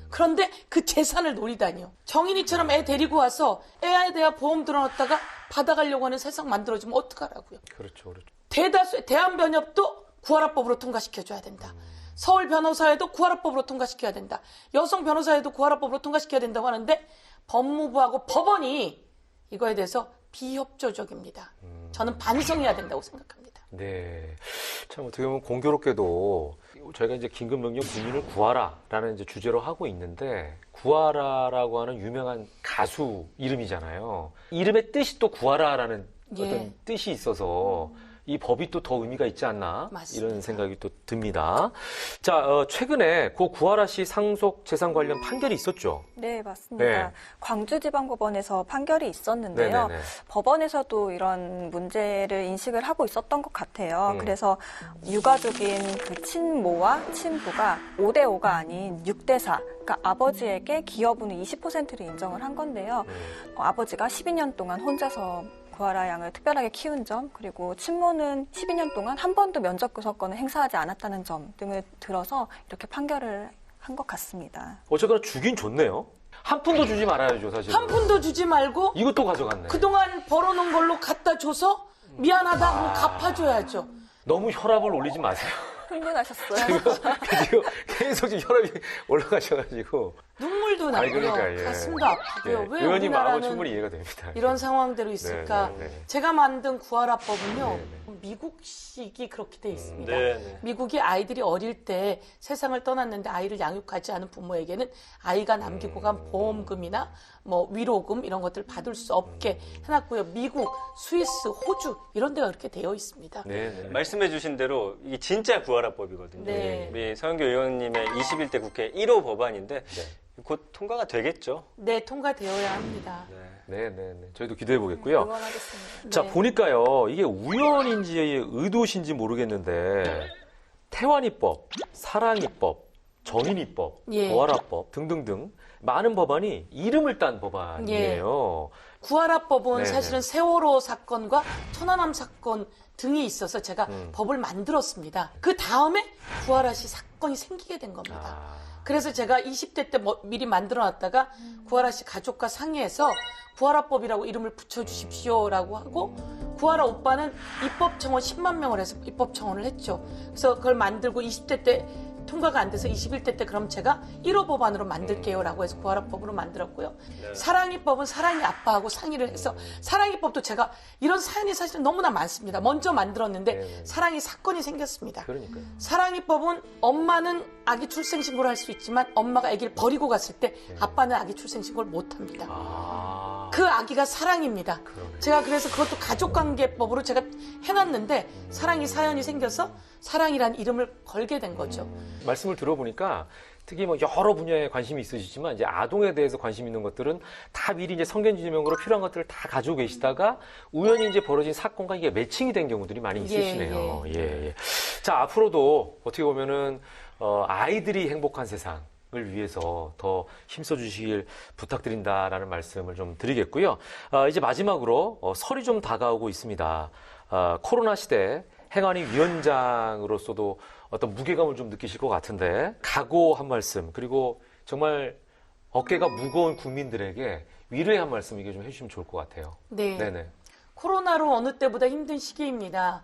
그런데 그 재산을 노리다니요. 정인이처럼 애 데리고 와서 애에 대한 보험 들어놨다가 받아가려고 하는 세상 만들어주면 어떡하라고요. 그렇죠. 대한변협도 구하라법으로 통과시켜줘야 된다. 서울 변호사회도 구하라법으로 통과시켜야 된다. 여성 변호사회도 구하라법으로 통과시켜야 된다고 하는데 법무부하고 법원이 이거에 대해서 비협조적입니다. 저는 반성해야 된다고 생각합니다. 네. 참 어떻게 보면 공교롭게도 저희가 이제 긴급명령 국민을 구하라라는 이제 주제로 하고 있는데 구하라라고 하는 유명한 가수 이름이잖아요. 이름의 뜻이 또 구하라라는 예. 어떤 뜻이 있어서 이 법이 또 더 의미가 있지 않나 맞습니다. 이런 생각이 또 듭니다. 자, 최근에 고 구하라 씨 상속 재산 관련 판결이 있었죠. 네, 맞습니다. 네. 광주지방법원에서 판결이 있었는데요. 네네네. 법원에서도 이런 문제를 인식을 하고 있었던 것 같아요. 음. 그래서 유가족인 그 친모와 친부가 5대5가 아닌 6대4, 그러니까 아버지에게 기여분의 20%를 인정을 한 건데요. 아버지가 12년 동안 혼자서 구하라 양을 특별하게 키운 점, 그리고 친모는 12년 동안 한 번도 면접구설권을 행사하지 않았다는 점 등을 들어서 이렇게 판결을 한 것 같습니다. 어쨌거나 주긴 좋네요. 한 푼도 주지 말아야죠, 사실. 한 푼도 주지 말고 이것도 가져갔네. 그동안 벌어놓은 걸로 갖다 줘서 미안하다 하면 갚아줘야죠. 너무 혈압을 올리지 마세요. 흥분하셨어요? 지금 계속 지금 혈압이 올라가셔가지고. 눈물도 아니, 나고요. 그러니까, 예. 가슴도 아프고요. 예, 왜 의원님 마음은 충분히 우리나라는 이해가 됩니다. 이런 상황대로 있을까? 네, 네, 네. 제가 만든 구하라법은요. 네, 네. 미국식이 그렇게 돼 있습니다. 네, 네. 미국이 아이들이 어릴 때 세상을 떠났는데 아이를 양육하지 않은 부모에게는 아이가 남기고 간 보험금이나 뭐 위로금 이런 것들 받을 수 없게 해놨고요. 미국, 스위스, 호주 이런 데가 그렇게 되어 있습니다. 네, 네. 말씀해 주신 대로 이게 진짜 구하라법이거든요. 네. 우리 서영교 의원님의 21대 국회 1호 법안인데 곧 통과가 되겠죠. 네, 통과되어야 합니다. 네, 네, 네. 저희도 기대해 보겠고요. 응원하겠습니다. 자, 네. 보니까요, 이게 우연인지 의도신지 모르겠는데, 태완이법, 사랑이법, 정인이법, 예. 보아라법 등등등 많은 법안이 이름을 딴 법안이에요. 구하라법은 네네. 사실은 세월호 사건과 천안함 사건 등이 있어서 제가 법을 만들었습니다. 그 다음에 구하라시 사건이 생기게 된 겁니다. 아, 그래서 제가 20대 때 미리 만들어놨다가 구하라씨 가족과 상의해서 구하라법이라고 이름을 붙여주십시오라고 하고 구하라 오빠는 입법청원 10만 명을 해서 입법청원을 했죠. 그래서 그걸 만들고 20대 때 통과가 안 돼서 21대 때 그럼 제가 1호 법안으로 만들게요라고 해서 구하라법으로 만들었고요. 사랑이법은 사랑이 아빠하고 상의를 해서 사랑이법도 제가 이런 사연이 사실 너무나 많습니다. 먼저 만들었는데 네. 사랑이 사건이 생겼습니다. 그러니까요. 사랑이법은 엄마는 아기 출생신고를 할 수 있지만 엄마가 아기를 버리고 갔을 때 아빠는 아기 출생신고를 못합니다. 아, 그 아기가 사랑입니다. 그러네. 제가 그래서 그것도 가족관계법으로 제가 해놨는데 사랑이 사연이 생겨서 사랑이란 이름을 걸게 된 거죠. 말씀을 들어보니까 특히 뭐 여러 분야에 관심이 있으시지만 이제 아동에 대해서 관심 있는 것들은 다 미리 이제 성견지명으로 필요한 것들을 다 가지고 계시다가 우연히 이제 벌어진 사건과 이게 매칭이 된 경우들이 많이 있으시네요. 예. 자, 앞으로도 어떻게 보면은 아이들이 행복한 세상을 위해서 더 힘써 주시길 부탁드린다라는 말씀을 좀 드리겠고요. 이제 마지막으로 설이 좀 다가오고 있습니다. 코로나 시대 행안위 위원장으로서도 어떤 무게감을 좀 느끼실 것 같은데 각오 한 말씀 그리고 정말 어깨가 무거운 국민들에게 위로의 한 말씀 이게 좀 해주시면 좋을 것 같아요. 네. 네네. 코로나로 어느 때보다 힘든 시기입니다.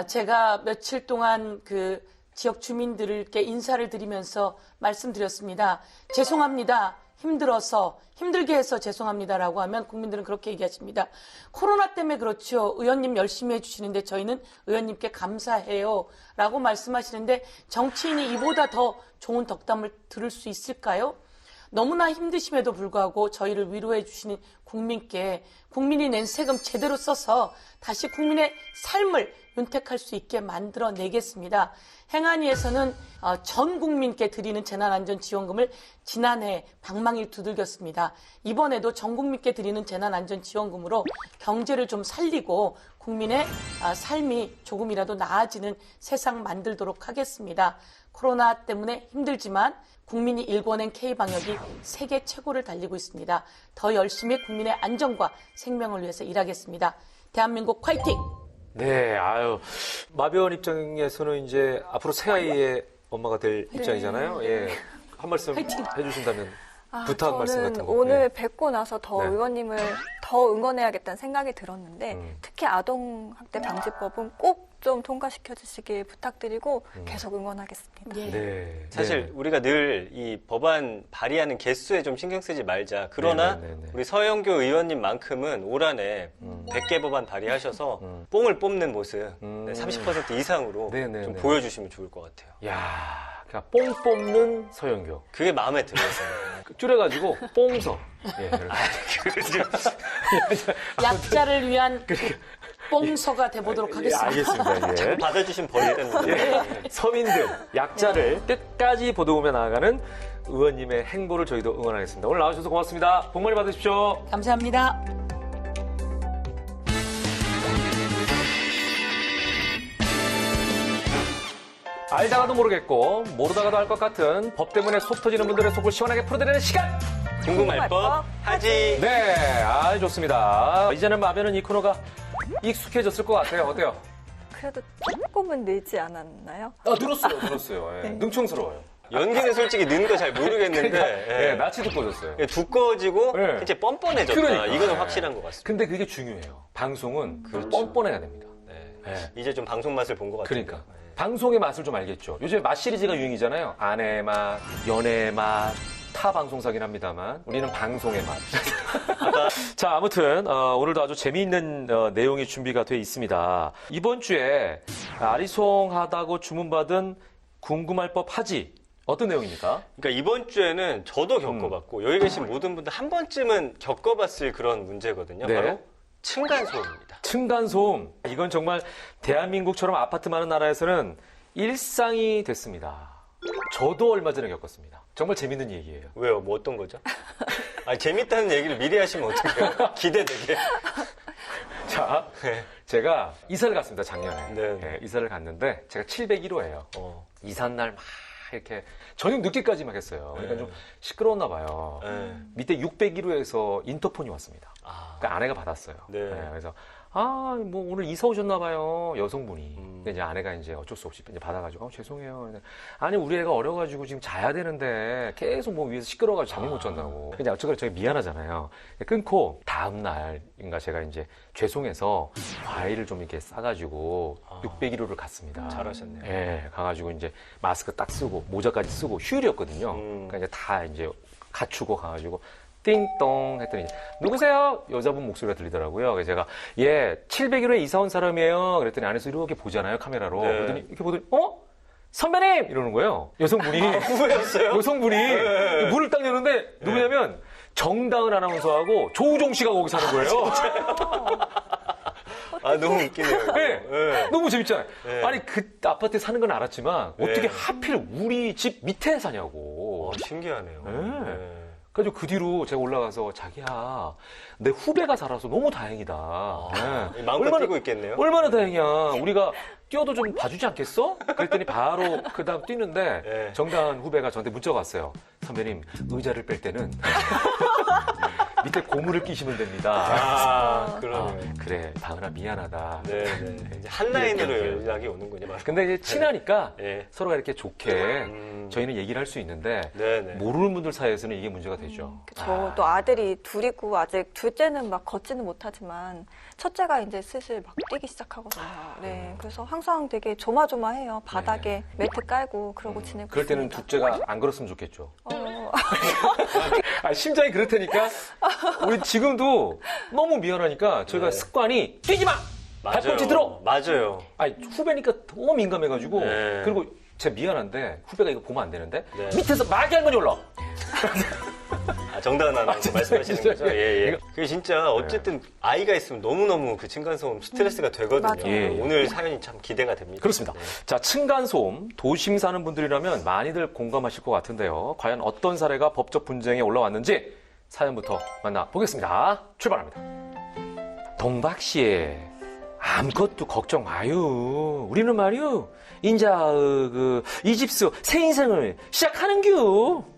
제가 며칠 동안 그 지역 주민들께 인사를 드리면서 말씀드렸습니다. 죄송합니다. 힘들어서 힘들게 해서 죄송합니다라고 하면 국민들은 그렇게 얘기하십니다. 코로나 때문에 그렇죠. 의원님 열심히 해주시는데 저희는 의원님께 감사해요 라고 말씀하시는데 정치인이 이보다 더 좋은 덕담을 들을 수 있을까요? 너무나 힘드심에도 불구하고 저희를 위로해 주시는 국민께 국민이 낸 세금 제대로 써서 다시 국민의 삶을 윤택할 수 있게 만들어내겠습니다. 행안위에서는 전 국민께 드리는 재난안전지원금을 지난해 방망이를 두들겼습니다. 이번에도 전 국민께 드리는 재난안전지원금으로 경제를 좀 살리고 국민의 삶이 조금이라도 나아지는 세상 만들도록 하겠습니다. 코로나 때문에 힘들지만 국민이 일궈낸 K방역이 세계 최고를 달리고 있습니다. 더 열심히 국민의 안전과 생명을 위해서 일하겠습니다. 대한민국 화이팅! 네, 마배원 입장에서는 이제 앞으로 새아이의 엄마가 될 입장이잖아요. 예. 한 말씀 화이팅! 해주신다면 부탁 말씀 같은 저는 거. 오늘 예. 뵙고 나서 더 네. 의원님을 더 응원해야겠다는 생각이 들었는데 특히 아동학대 방지법은 꼭 좀 통과시켜 주시길 부탁드리고 계속 응원하겠습니다. 예. 네. 사실 우리가 늘 이 법안 발의하는 개수에 좀 신경 쓰지 말자. 그러나 네네네네. 우리 서영교 의원님만큼은 올 한해 100개 법안 발의하셔서 뽕을 뽑는 모습 30% 이상으로 네네네. 좀 보여주시면 좋을 것 같아요. 야, 그냥 뽕 뽑는 서영교. 그게 마음에 들어요. 줄여가지고 뽕서. 예. 그렇죠. 약자를 위한 스폰서가 돼보도록 하겠습니다. 알겠습니다. 예. 받아주신 버리겠는 거예요. 서민들, 약자를 끝까지 보도보며 나아가는 의원님의 행보를 저희도 응원하겠습니다. 오늘 나와주셔서 고맙습니다. 복 많이 받으십시오. 감사합니다. 알다가도 모르겠고 모르다가도 알 것 같은 법 때문에 속 터지는 분들의 속을 시원하게 풀어드리는 시간! 궁금할 법 하지. 네, 좋습니다. 이제는 마면은 이 코너가 익숙해졌을 것 같아요. 어때요? 그래도 조금은 늘지 않았나요? 늘었어요. 예. 능청스러워요. 연기는 솔직히 는 거 잘 모르겠는데 예, 낯이 두꺼워졌어요. 두꺼워지고 네. 이제 뻔뻔해졌다. 그러니까. 이거는 확실한 것 같습니다. 근데 그게 중요해요. 방송은 그렇죠. 뻔뻔해야 됩니다. 네. 예. 이제 좀 방송 맛을 본 것 같아요. 그러니까. 방송의 맛을 좀 알겠죠. 요즘에 맛 시리즈가 유행이잖아요. 아내의 맛, 연애의 맛, 타 방송사긴 합니다만 우리는 방송의 맛. 자, 아무튼 오늘도 아주 재미있는 내용이 준비가 돼 있습니다. 이번 주에 아리송하다고 주문받은 궁금할 법 하지. 어떤 내용입니까? 그러니까 이번 주에는 저도 겪어봤고 여기 계신 모든 분들 한 번쯤은 겪어봤을 그런 문제거든요. 네. 바로 층간소음입니다. 층간소음. 이건 정말 대한민국처럼 아파트 많은 나라에서는 일상이 됐습니다. 저도 얼마 전에 겪었습니다. 정말 재밌는 얘기예요. 왜요? 뭐 어떤 거죠? 재밌다는 얘기를 미리 하시면 어떡해요? 기대되게. 자, 제가 이사를 갔습니다, 작년에. 네. 예, 이사를 갔는데 제가 701호예요. 이삿날 막 이렇게 저녁 늦게까지 막 했어요. 그러니까 좀 시끄러웠나 봐요. 밑에 601호에서 인터폰이 왔습니다. 그러니까 아내가 받았어요. 네. 예, 그래서 뭐 오늘 이사 오셨나 봐요. 여성분이. 근데 이제 아내가 이제 어쩔 수 없이 이제 받아가지고 죄송해요. 아니 우리 애가 어려가지고 지금 자야 되는데 계속 뭐 위에서 시끄러워가지고 잠을 못 잤다고. 근데 어쩌고 저쩌고 미안하잖아요. 끊고 다음 날인가 제가 이제 죄송해서 과일을 좀 이렇게 싸가지고 601호를 갔습니다. 잘하셨네요. 예, 가가지고 이제 마스크 딱 쓰고 모자까지 쓰고 휴일이었거든요. 그러니까 이제 다 이제 갖추고 가가지고 띵동 했더니 누구세요? 여자분 목소리가 들리더라고요. 그래서 제가 701호에 이사 온 사람이에요. 그랬더니 안에서 이렇게 보잖아요, 카메라로. 네. 그랬더니 이렇게 보더니 선배님! 이러는 거예요. 여성분이. 후배였어요? 여성분이 문을 딱 여는데 누구냐면 정다은 아나운서하고 조우종 씨가 거기 사는 거예요. 너무 웃기네요. 네. 너무 재밌잖아요. 네. 아니 그 아파트에 사는 건 알았지만 어떻게 네. 하필 우리 집 밑에 사냐고. 신기하네요. 네. 그래가지고 그 뒤로 제가 올라가서 자기야 내 후배가 살아서 너무 다행이다. 네. 마음껏 뛰고 있겠네요. 얼마나 다행이야. 우리가 뛰어도 좀 봐주지 않겠어? 그랬더니 바로 그 다음 뛰는데 네. 정다은 후배가 저한테 문자가 왔어요. 선배님 의자를 뺄 때는 밑에 고무를 끼시면 됩니다. 그러네. 그래 다은아 미안하다. 네. 이제 한 라인으로 연락이 오는군요. 바로. 근데 이제 친하니까 네. 서로가 이렇게 좋게 저희는 얘기를 할 수 있는데 네네. 모르는 분들 사이에서는 이게 문제가 되죠. 저도 아들이 둘이고 아직 둘째는 막 걷지는 못하지만 첫째가 이제 슬슬 막 뛰기 시작하거든요. 네, 그래서 항상 되게 조마조마해요. 바닥에 매트 깔고 그러고 지내고 그럴 때는 있습니다. 둘째가 안 그랬으면 좋겠죠. 심장이 그렇다니까 우리 지금도 너무 미안하니까 저희가 네. 습관이 뛰지 마! 발꿈치 들어! 맞아요. 아니 후배니까 더 민감해가지고 네. 그리고 제가 미안한데 후배가 이거 보면 안 되는데 네. 밑에서 마귀 할머니 올라. 정다은 아나운서 말씀하시는 진짜, 거죠? 예. 이거- 그게 진짜 어쨌든 아이가 있으면 너무너무 그 층간소음 스트레스가 되거든요. 맞아요. 예. 오늘 사연이 참 기대가 됩니다. 그렇습니다. 네. 자, 층간소음, 도심 사는 분들이라면 많이들 공감하실 것 같은데요. 과연 어떤 사례가 법적 분쟁에 올라왔는지 사연부터 만나보겠습니다. 출발합니다. 동박씨, 아무것도 걱정 마요. 우리는 말이요, 인자, 이 집수 새 인생을 시작하는겨.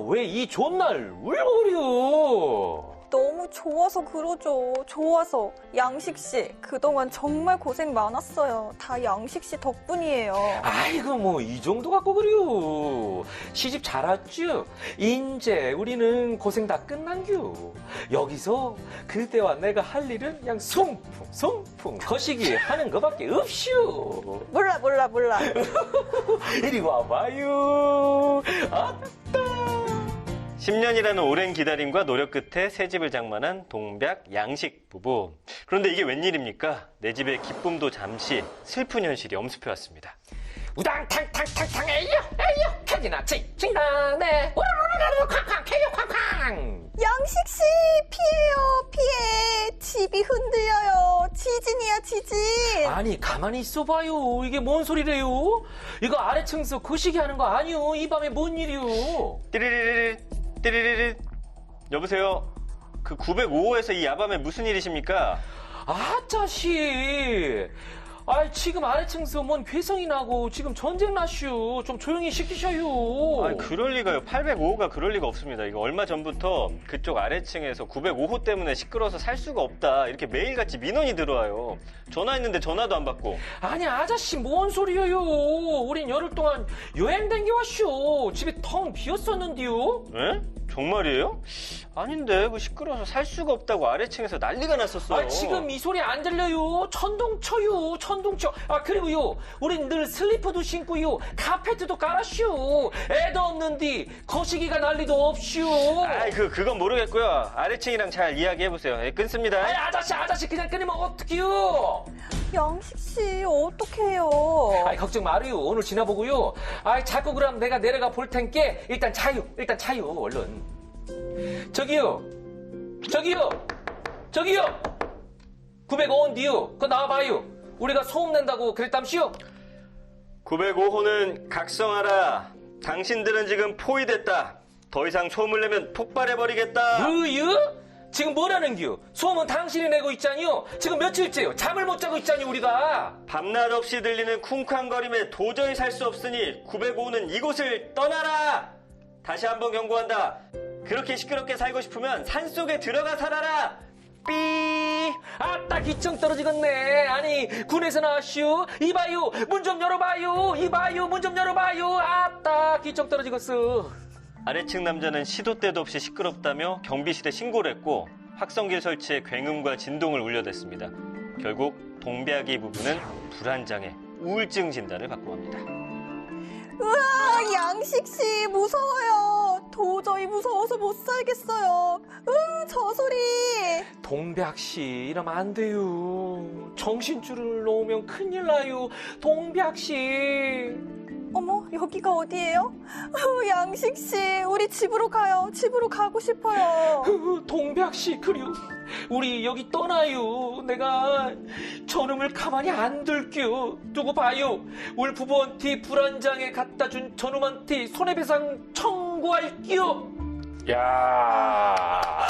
왜 이 좋은 날 울고 그려? 너무 좋아서 그러죠. 좋아서. 양식 씨, 그동안 정말 고생 많았어요. 다 양식 씨 덕분이에요. 아이고 뭐 이 정도 갖고 그려. 시집 잘 왔죠? 인제 우리는 고생 다 끝난겨. 여기서 그대와 내가 할 일은 그냥 송풍 거시기 하는 거밖에 없슈. 몰라. 이리 와봐요. 10년이라는 오랜 기다림과 노력 끝에 새 집을 장만한 동백 양식 부부. 그런데 이게 웬일입니까? 내 집의 기쁨도 잠시 슬픈 현실이 엄습해 왔습니다. 우당탕탕탕탕 에이요 켜지나 칭칭당네 우르르르르 쾅쾅 캐요 쾅쾅 양식 씨, 피해요, 피해. 집이 흔들려요. 지진이야, 지진. 아니 가만히 있어봐요. 이게 뭔 소리래요? 이거 아래층에서 거시기 하는 거 아니요? 이 밤에 뭔 일이요? 띠리리리 띠리리리. 여보세요. 그 905호에서 이 야밤에 무슨 일이십니까? 아 자식. 아 지금 아래층에서 뭔 괴성이 나고 지금 전쟁 나슈. 좀 조용히 시키셔요. 아니, 그럴 리가요. 805호가 그럴 리가 없습니다. 이거 얼마 전부터 그쪽 아래층에서 905호 때문에 시끄러워서 살 수가 없다. 이렇게 매일같이 민원이 들어와요. 전화했는데 전화도 안 받고. 아니 아저씨 뭔 소리예요? 우린 열흘 동안 여행 댕겨왔쇼. 집이 텅 비었었는데요. 에? 정말이에요? 아닌데 그 시끄러워서 살 수가 없다고 아래층에서 난리가 났었어요. 아 지금 이 소리 안 들려요? 천둥 쳐요. 천둥 쳐. 아 그리고요. 우린 늘 슬리퍼도 신고요. 카페트도 깔았쇼. 애도 없는디 거시기가 난리도 없쇼. 아이 그건 모르겠고요. 아래층이랑 잘 이야기해보세요. 예, 끊습니다. 아니 아저씨 그냥 끊으면 어떡해요? 양식 씨, 어떡해요? 아이 걱정 말아요. 오늘 지나보고요. 아이 자꾸 그럼 내가 내려가 볼 텐께 일단 차요 얼른. 저기요 905호인데요. 그거 나와봐요. 우리가 소음 낸다고 그랬담시요? 905호는 각성하라. 당신들은 지금 포위됐다. 더 이상 소음을 내면 폭발해버리겠다. 으유? 지금 뭐라는겨? 소음은 당신이 내고 있잖요. 지금 며칠째요. 잠을 못 자고 있잖요 우리가. 밤낮 없이 들리는 쿵쾅거림에 도저히 살 수 없으니 905는 이곳을 떠나라. 다시 한번 경고한다. 그렇게 시끄럽게 살고 싶으면 산속에 들어가 살아라. 삐. 아따 기청 떨어지겠네. 아니 군에서 나왔슈. 이봐요 문 좀 열어봐요. 이봐요 문 좀 열어봐요. 아따 기청 떨어지겠어. 아래층 남자는 시도 때도 없이 시끄럽다며 경비실에 신고를 했고 확성기를 설치해 굉음과 진동을 울려댔습니다. 결국 동백이 부부는 불안장애, 우울증 진단을 받고 갑니다. 우와, 양식 씨, 무서워요. 도저히 무서워서 못 살겠어요. 저 소리. 동백씨 이러면 안 돼요. 정신줄을 놓으면 큰일 나요. 동백씨. 어머, 여기가 어디예요? 양식 씨, 우리 집으로 가요. 집으로 가고 싶어요. 동백씨 그려 우리 여기 떠나요. 내가 저놈을 가만히 안 둘게요. 두고 봐요. 우리 부부한테 불안장에 갖다 준 저놈한테 손해배상 청구할게요. 야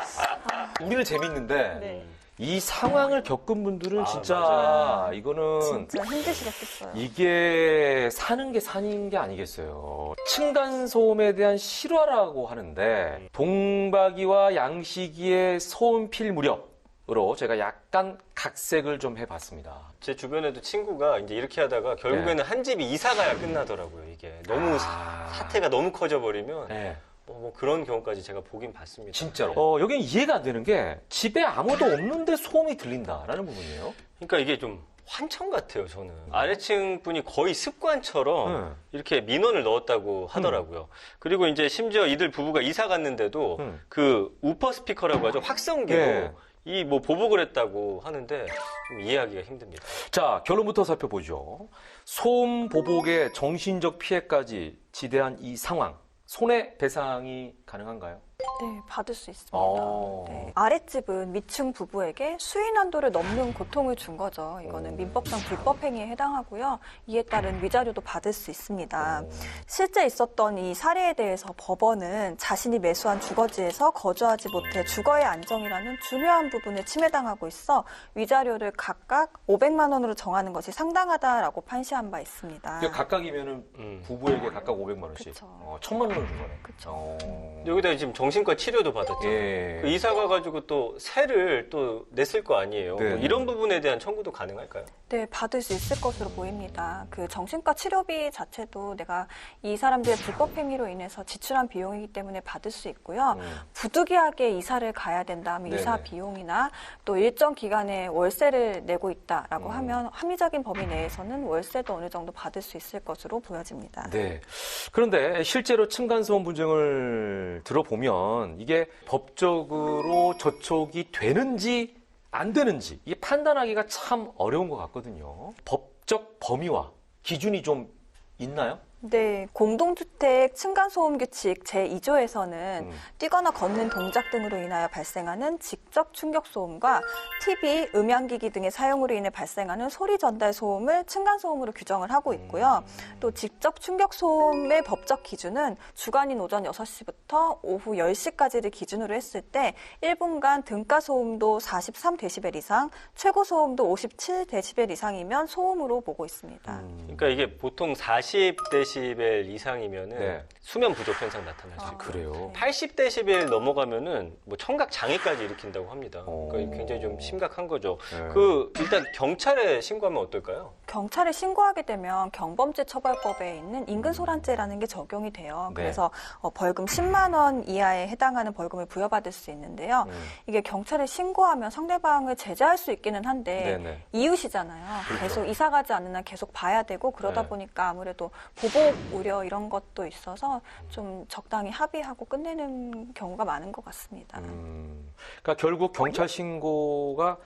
우리는 재밌는데 네. 이 상황을 겪은 분들은 진짜 맞아요. 이거는 진짜 힘드시겠어요. 이게 사는 게 산인 게 아니겠어요. 층간소음에 대한 실화라고 하는데 동박이와 양식이의 소음 필 무렵으로 제가 약간 각색을 좀 해봤습니다. 제 주변에도 친구가 이제 이렇게 하다가 결국에는 한 집이 이사 가야 끝나더라고요. 이게 너무 사태가 너무 커져버리면 네. 뭐 그런 경우까지 제가 보긴 봤습니다. 진짜로. 여긴 이해가 안 되는 게 집에 아무도 없는데 소음이 들린다라는 부분이에요. 그러니까 이게 좀 환청 같아요, 저는. 아래층 분이 거의 습관처럼 이렇게 민원을 넣었다고 하더라고요. 그리고 이제 심지어 이들 부부가 이사 갔는데도 그 우퍼 스피커라고 하죠. 확성기로 네. 이 뭐 보복을 했다고 하는데 좀 이해하기가 힘듭니다. 자, 결론부터 살펴보죠. 소음 보복의 정신적 피해까지 지대한 이 상황. 손해배상이 가능한가요? 네, 받을 수 있습니다. 네. 아랫집은 미층 부부에게 수인 한도를 넘는 고통을 준 거죠. 이거는 민법상 불법 행위에 해당하고요. 이에 따른 위자료도 받을 수 있습니다. 실제 있었던 이 사례에 대해서 법원은 자신이 매수한 주거지에서 거주하지 못해 주거의 안정이라는 중요한 부분을 침해당하고 있어 위자료를 각각 500만 원으로 정하는 것이 상당하다라고 판시한 바 있습니다. 각각이면은 부부에게 각각 500만 원씩. 그쵸. 1000만 원을 준 거네. 그쵸. 여기다 지금 정신과 치료도 받았죠. 예. 그 이사 가가지고 또 세를 또 냈을 거 아니에요. 네. 뭐 이런 부분에 대한 청구도 가능할까요? 네, 받을 수 있을 것으로 보입니다. 그 정신과 치료비 자체도 내가 이 사람들의 불법 행위로 인해서 지출한 비용이기 때문에 받을 수 있고요. 부득이하게 이사를 가야 된다면 네네. 이사 비용이나 또 일정 기간에 월세를 내고 있다라고 하면 합리적인 범위 내에서는 월세도 어느 정도 받을 수 있을 것으로 보여집니다. 네. 그런데 실제로 층간소음 분쟁을 들어보면 이게 법적으로 저촉이 되는지 안 되는지 이게 판단하기가 참 어려운 것 같거든요. 법적 범위와 기준이 좀 있나요? 네, 공동주택 층간소음 규칙 제2조에서는 뛰거나 걷는 동작 등으로 인하여 발생하는 직접 충격소음과 TV, 음향기기 등의 사용으로 인해 발생하는 소리 전달 소음을 층간소음으로 규정을 하고 있고요. 또 직접 충격소음의 법적 기준은 주간인 오전 6시부터 오후 10시까지를 기준으로 했을 때 1분간 등가소음도 43데시벨 이상, 최고소음도 57데시벨 이상이면 소음으로 보고 있습니다. 그러니까 이게 보통 40데시벨 이상이면은 네. 수면 부족 현상 나타날 수 있고 그래요. 80데시벨 넘어가면은 뭐 청각 장애까지 일으킨다고 합니다. 그러니까 굉장히 좀 심각한 거죠. 네. 일단 경찰에 신고하면 어떨까요? 경찰에 신고하게 되면 경범죄 처벌법에 있는 인근소란죄라는 게 적용이 돼요. 네. 그래서 벌금 10만 원 이하에 해당하는 벌금을 부여받을 수 있는데요. 이게 경찰에 신고하면 상대방을 제재할 수 있기는 한데 네네. 이웃이잖아요. 그렇죠. 계속 이사 가지 않는 한 계속 봐야 되고 그러다 네. 보니까 아무래도 보복 우려 이런 것도 있어서 좀 적당히 합의하고 끝내는 경우가 많은 것 같습니다. 그러니까 결국 경찰 신고가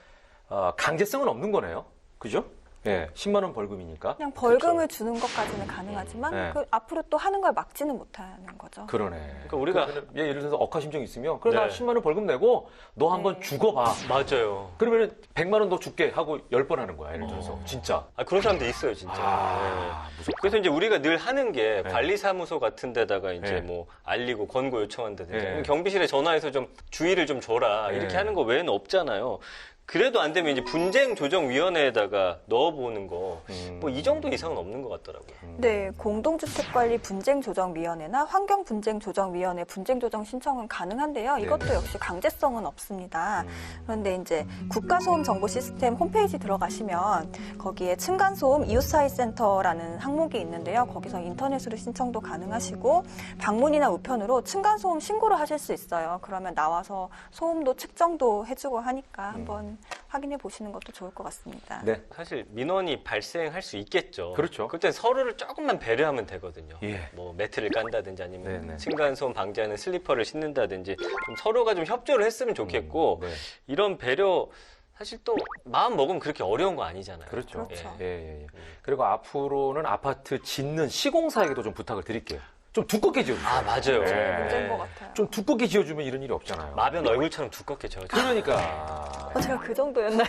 강제성은 없는 거네요. 그죠? 예, 10만 원 벌금이니까. 그냥 벌금을 주는 것까지는 가능하지만 네. 그 앞으로 또 하는 걸 막지는 못하는 거죠. 그러네. 그러니까 우리가 그러면은 예를 들어서 억하심정 있으면 그래 나 네. 10만 원 벌금 내고 너 한번 네. 죽어봐. 맞아요. 그러면은 100만 원 너 줄게 하고 10번 하는 거야. 예를 들어서 진짜. 그런 사람도 있어요, 진짜. 네. 무섭다. 그래서 이제 우리가 늘 하는 게 네. 관리사무소 같은 데다가 이제 네. 뭐 알리고 권고 요청한다든지 네. 경비실에 전화해서 좀 주의를 좀 줘라 네. 이렇게 하는 거 외에는 없잖아요. 그래도 안 되면 이제 분쟁조정위원회에다가 넣어보는 거 뭐 이 정도 이상은 없는 것 같더라고요. 네, 공동주택관리 분쟁조정위원회나 환경분쟁조정위원회 분쟁조정 신청은 가능한데요. 이것도 네네. 역시 강제성은 없습니다. 그런데 이제 국가소음정보시스템 홈페이지 들어가시면 거기에 층간소음 이웃사회센터라는 항목이 있는데요. 거기서 인터넷으로 신청도 가능하시고 방문이나 우편으로 층간소음 신고를 하실 수 있어요. 그러면 나와서 소음도 측정도 해주고 하니까 한번 확인해 보시는 것도 좋을 것 같습니다. 네. 사실 민원이 발생할 수 있겠죠. 그렇죠. 그때 서로를 조금만 배려하면 되거든요. 예. 뭐 매트를 깐다든지 아니면 네네. 층간소음 방지하는 슬리퍼를 신는다든지 좀 서로가 좀 협조를 했으면 좋겠고 네. 이런 배려 사실 또 마음 먹으면 그렇게 어려운 거 아니잖아요. 그렇죠. 그렇죠. 예, 예, 예. 그리고 앞으로는 아파트 짓는 시공사에게도 좀 부탁을 드릴게요. 좀 두껍게 지어주세요. 맞아요. 네. 문제인 것 같아요. 좀 두껍게 지어주면 이런 일이 없잖아요. 마변 얼굴처럼 두껍게 져요. 그러니까 제가 그 정도였나요?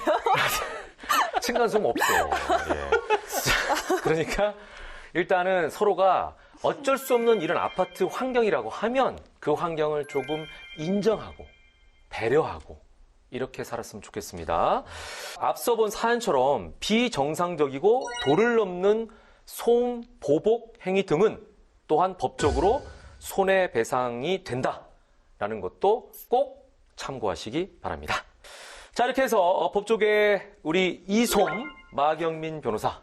층간소음 없어. 예. 자, 그러니까 일단은 서로가 어쩔 수 없는 이런 아파트 환경이라고 하면 그 환경을 조금 인정하고 배려하고 이렇게 살았으면 좋겠습니다. 앞서 본 사연처럼 비정상적이고 도를 넘는 소음 보복 행위 등은 또한 법적으로 손해배상이 된다라는 것도 꼭 참고하시기 바랍니다. 자, 이렇게 해서 법조계 우리 이솜 마경민 변호사,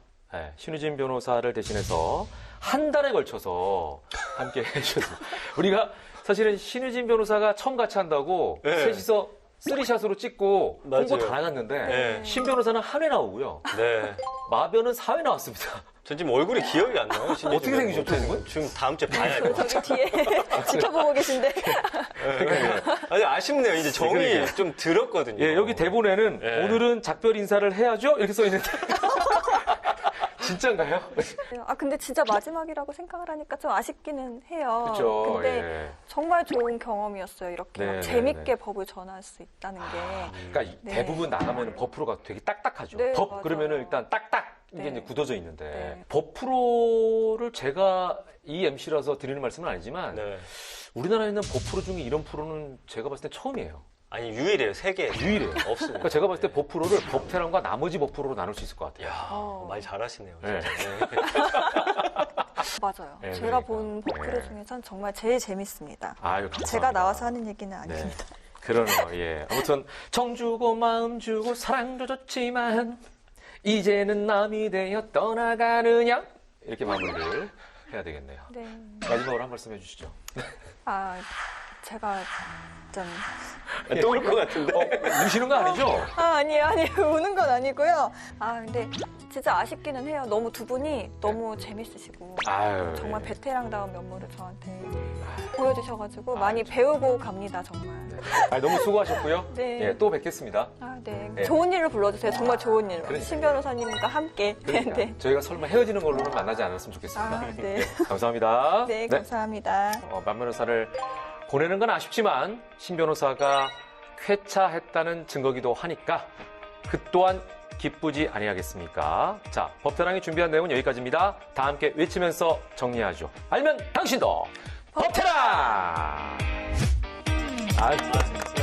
신우진 변호사를 대신해서 한 달에 걸쳐서 함께 해주셨습니다. 우리가 사실은 신우진 변호사가 처음 같이 한다고 네. 셋이서 쓰리샷으로 찍고 홍보 맞아요. 다 나갔는데 네. 신 변호사는 한 회 나오고요. 네. 마변은 4회 나왔습니다. 전 지금 얼굴이 기억이 안 나요. 어떻게 생기셨죠, 지금? 지금 다음 주에 봐야 돼요. 저기 뒤에 지켜보고 계신데. 아니, 아쉽네요. 이제 정이 그러니까요. 좀 들었거든요. 예, 여기 대본에는 예. 오늘은 작별 인사를 해야죠? 이렇게 써 있는데. 진짜인가요? 근데 진짜 마지막이라고 생각을 하니까 좀 아쉽기는 해요. 그렇죠. 근데 예. 정말 좋은 경험이었어요. 이렇게 네, 막 네, 재밌게 네. 법을 전할 수 있다는 게. 그러니까 네. 대부분 나가면 법 프로가 되게 딱딱하죠. 네, 법 맞아요. 그러면은 일단 딱딱 이게 네. 이제 굳어져 있는데 네. 법 프로를 제가 이 MC라서 드리는 말씀은 아니지만 네. 우리나라에 있는 법 프로 중에 이런 프로는 제가 봤을 때 처음이에요. 아니, 유일해요. 세계. 유일해요. 없습니다. 그러니까 제가 봤을 때 법 프로를 법태랑과 나머지 법 프로로 나눌 수 있을 것 같아요. 야, 말 잘하시네요. 네. 진짜. 네. 맞아요. 네, 제가 그러니까. 본 법프로 네. 중에선 정말 제일 재밌습니다. 아유, 감사합니다. 제가 나와서 하는 얘기는 네. 아닙니다. 그러네요. 예. 아무튼 정 주고 마음 주고 사랑도 줬지만 이제는 남이 되어 떠나가느냐 이렇게 마무리를 해야 되겠네요. 네. 마지막으로 한 말씀 해주시죠. 제가 좀 또 올 것 같은데. 우시는 거 아니죠? 아니에요. 우는 건 아니고요. 근데 진짜 아쉽기는 해요. 너무 두 분이 너무 재밌으시고 아유, 정말 베테랑다운 면모를 저한테 보여주셔가지고 많이 배우고 갑니다, 정말. 너무 수고하셨고요. 네. 예, 또 뵙겠습니다. 네. 네. 좋은 일로 불러주세요. 정말 좋은 일로. 그러니까. 신 변호사님과 함께. 그러니까 네. 저희가 설마 헤어지는 걸로는 만나지 않았으면 좋겠습니다. 네. 감사합니다. 네, 감사합니다. 만 변호사를 보내는 건 아쉽지만 신 변호사가 쾌차했다는 증거기도 하니까 그 또한 기쁘지 아니하겠습니까? 자, 법태랑이 준비한 내용은 여기까지입니다. 다 함께 외치면서 정리하죠. 알면 당신도 법태랑! 아유, 수고하셨습니다.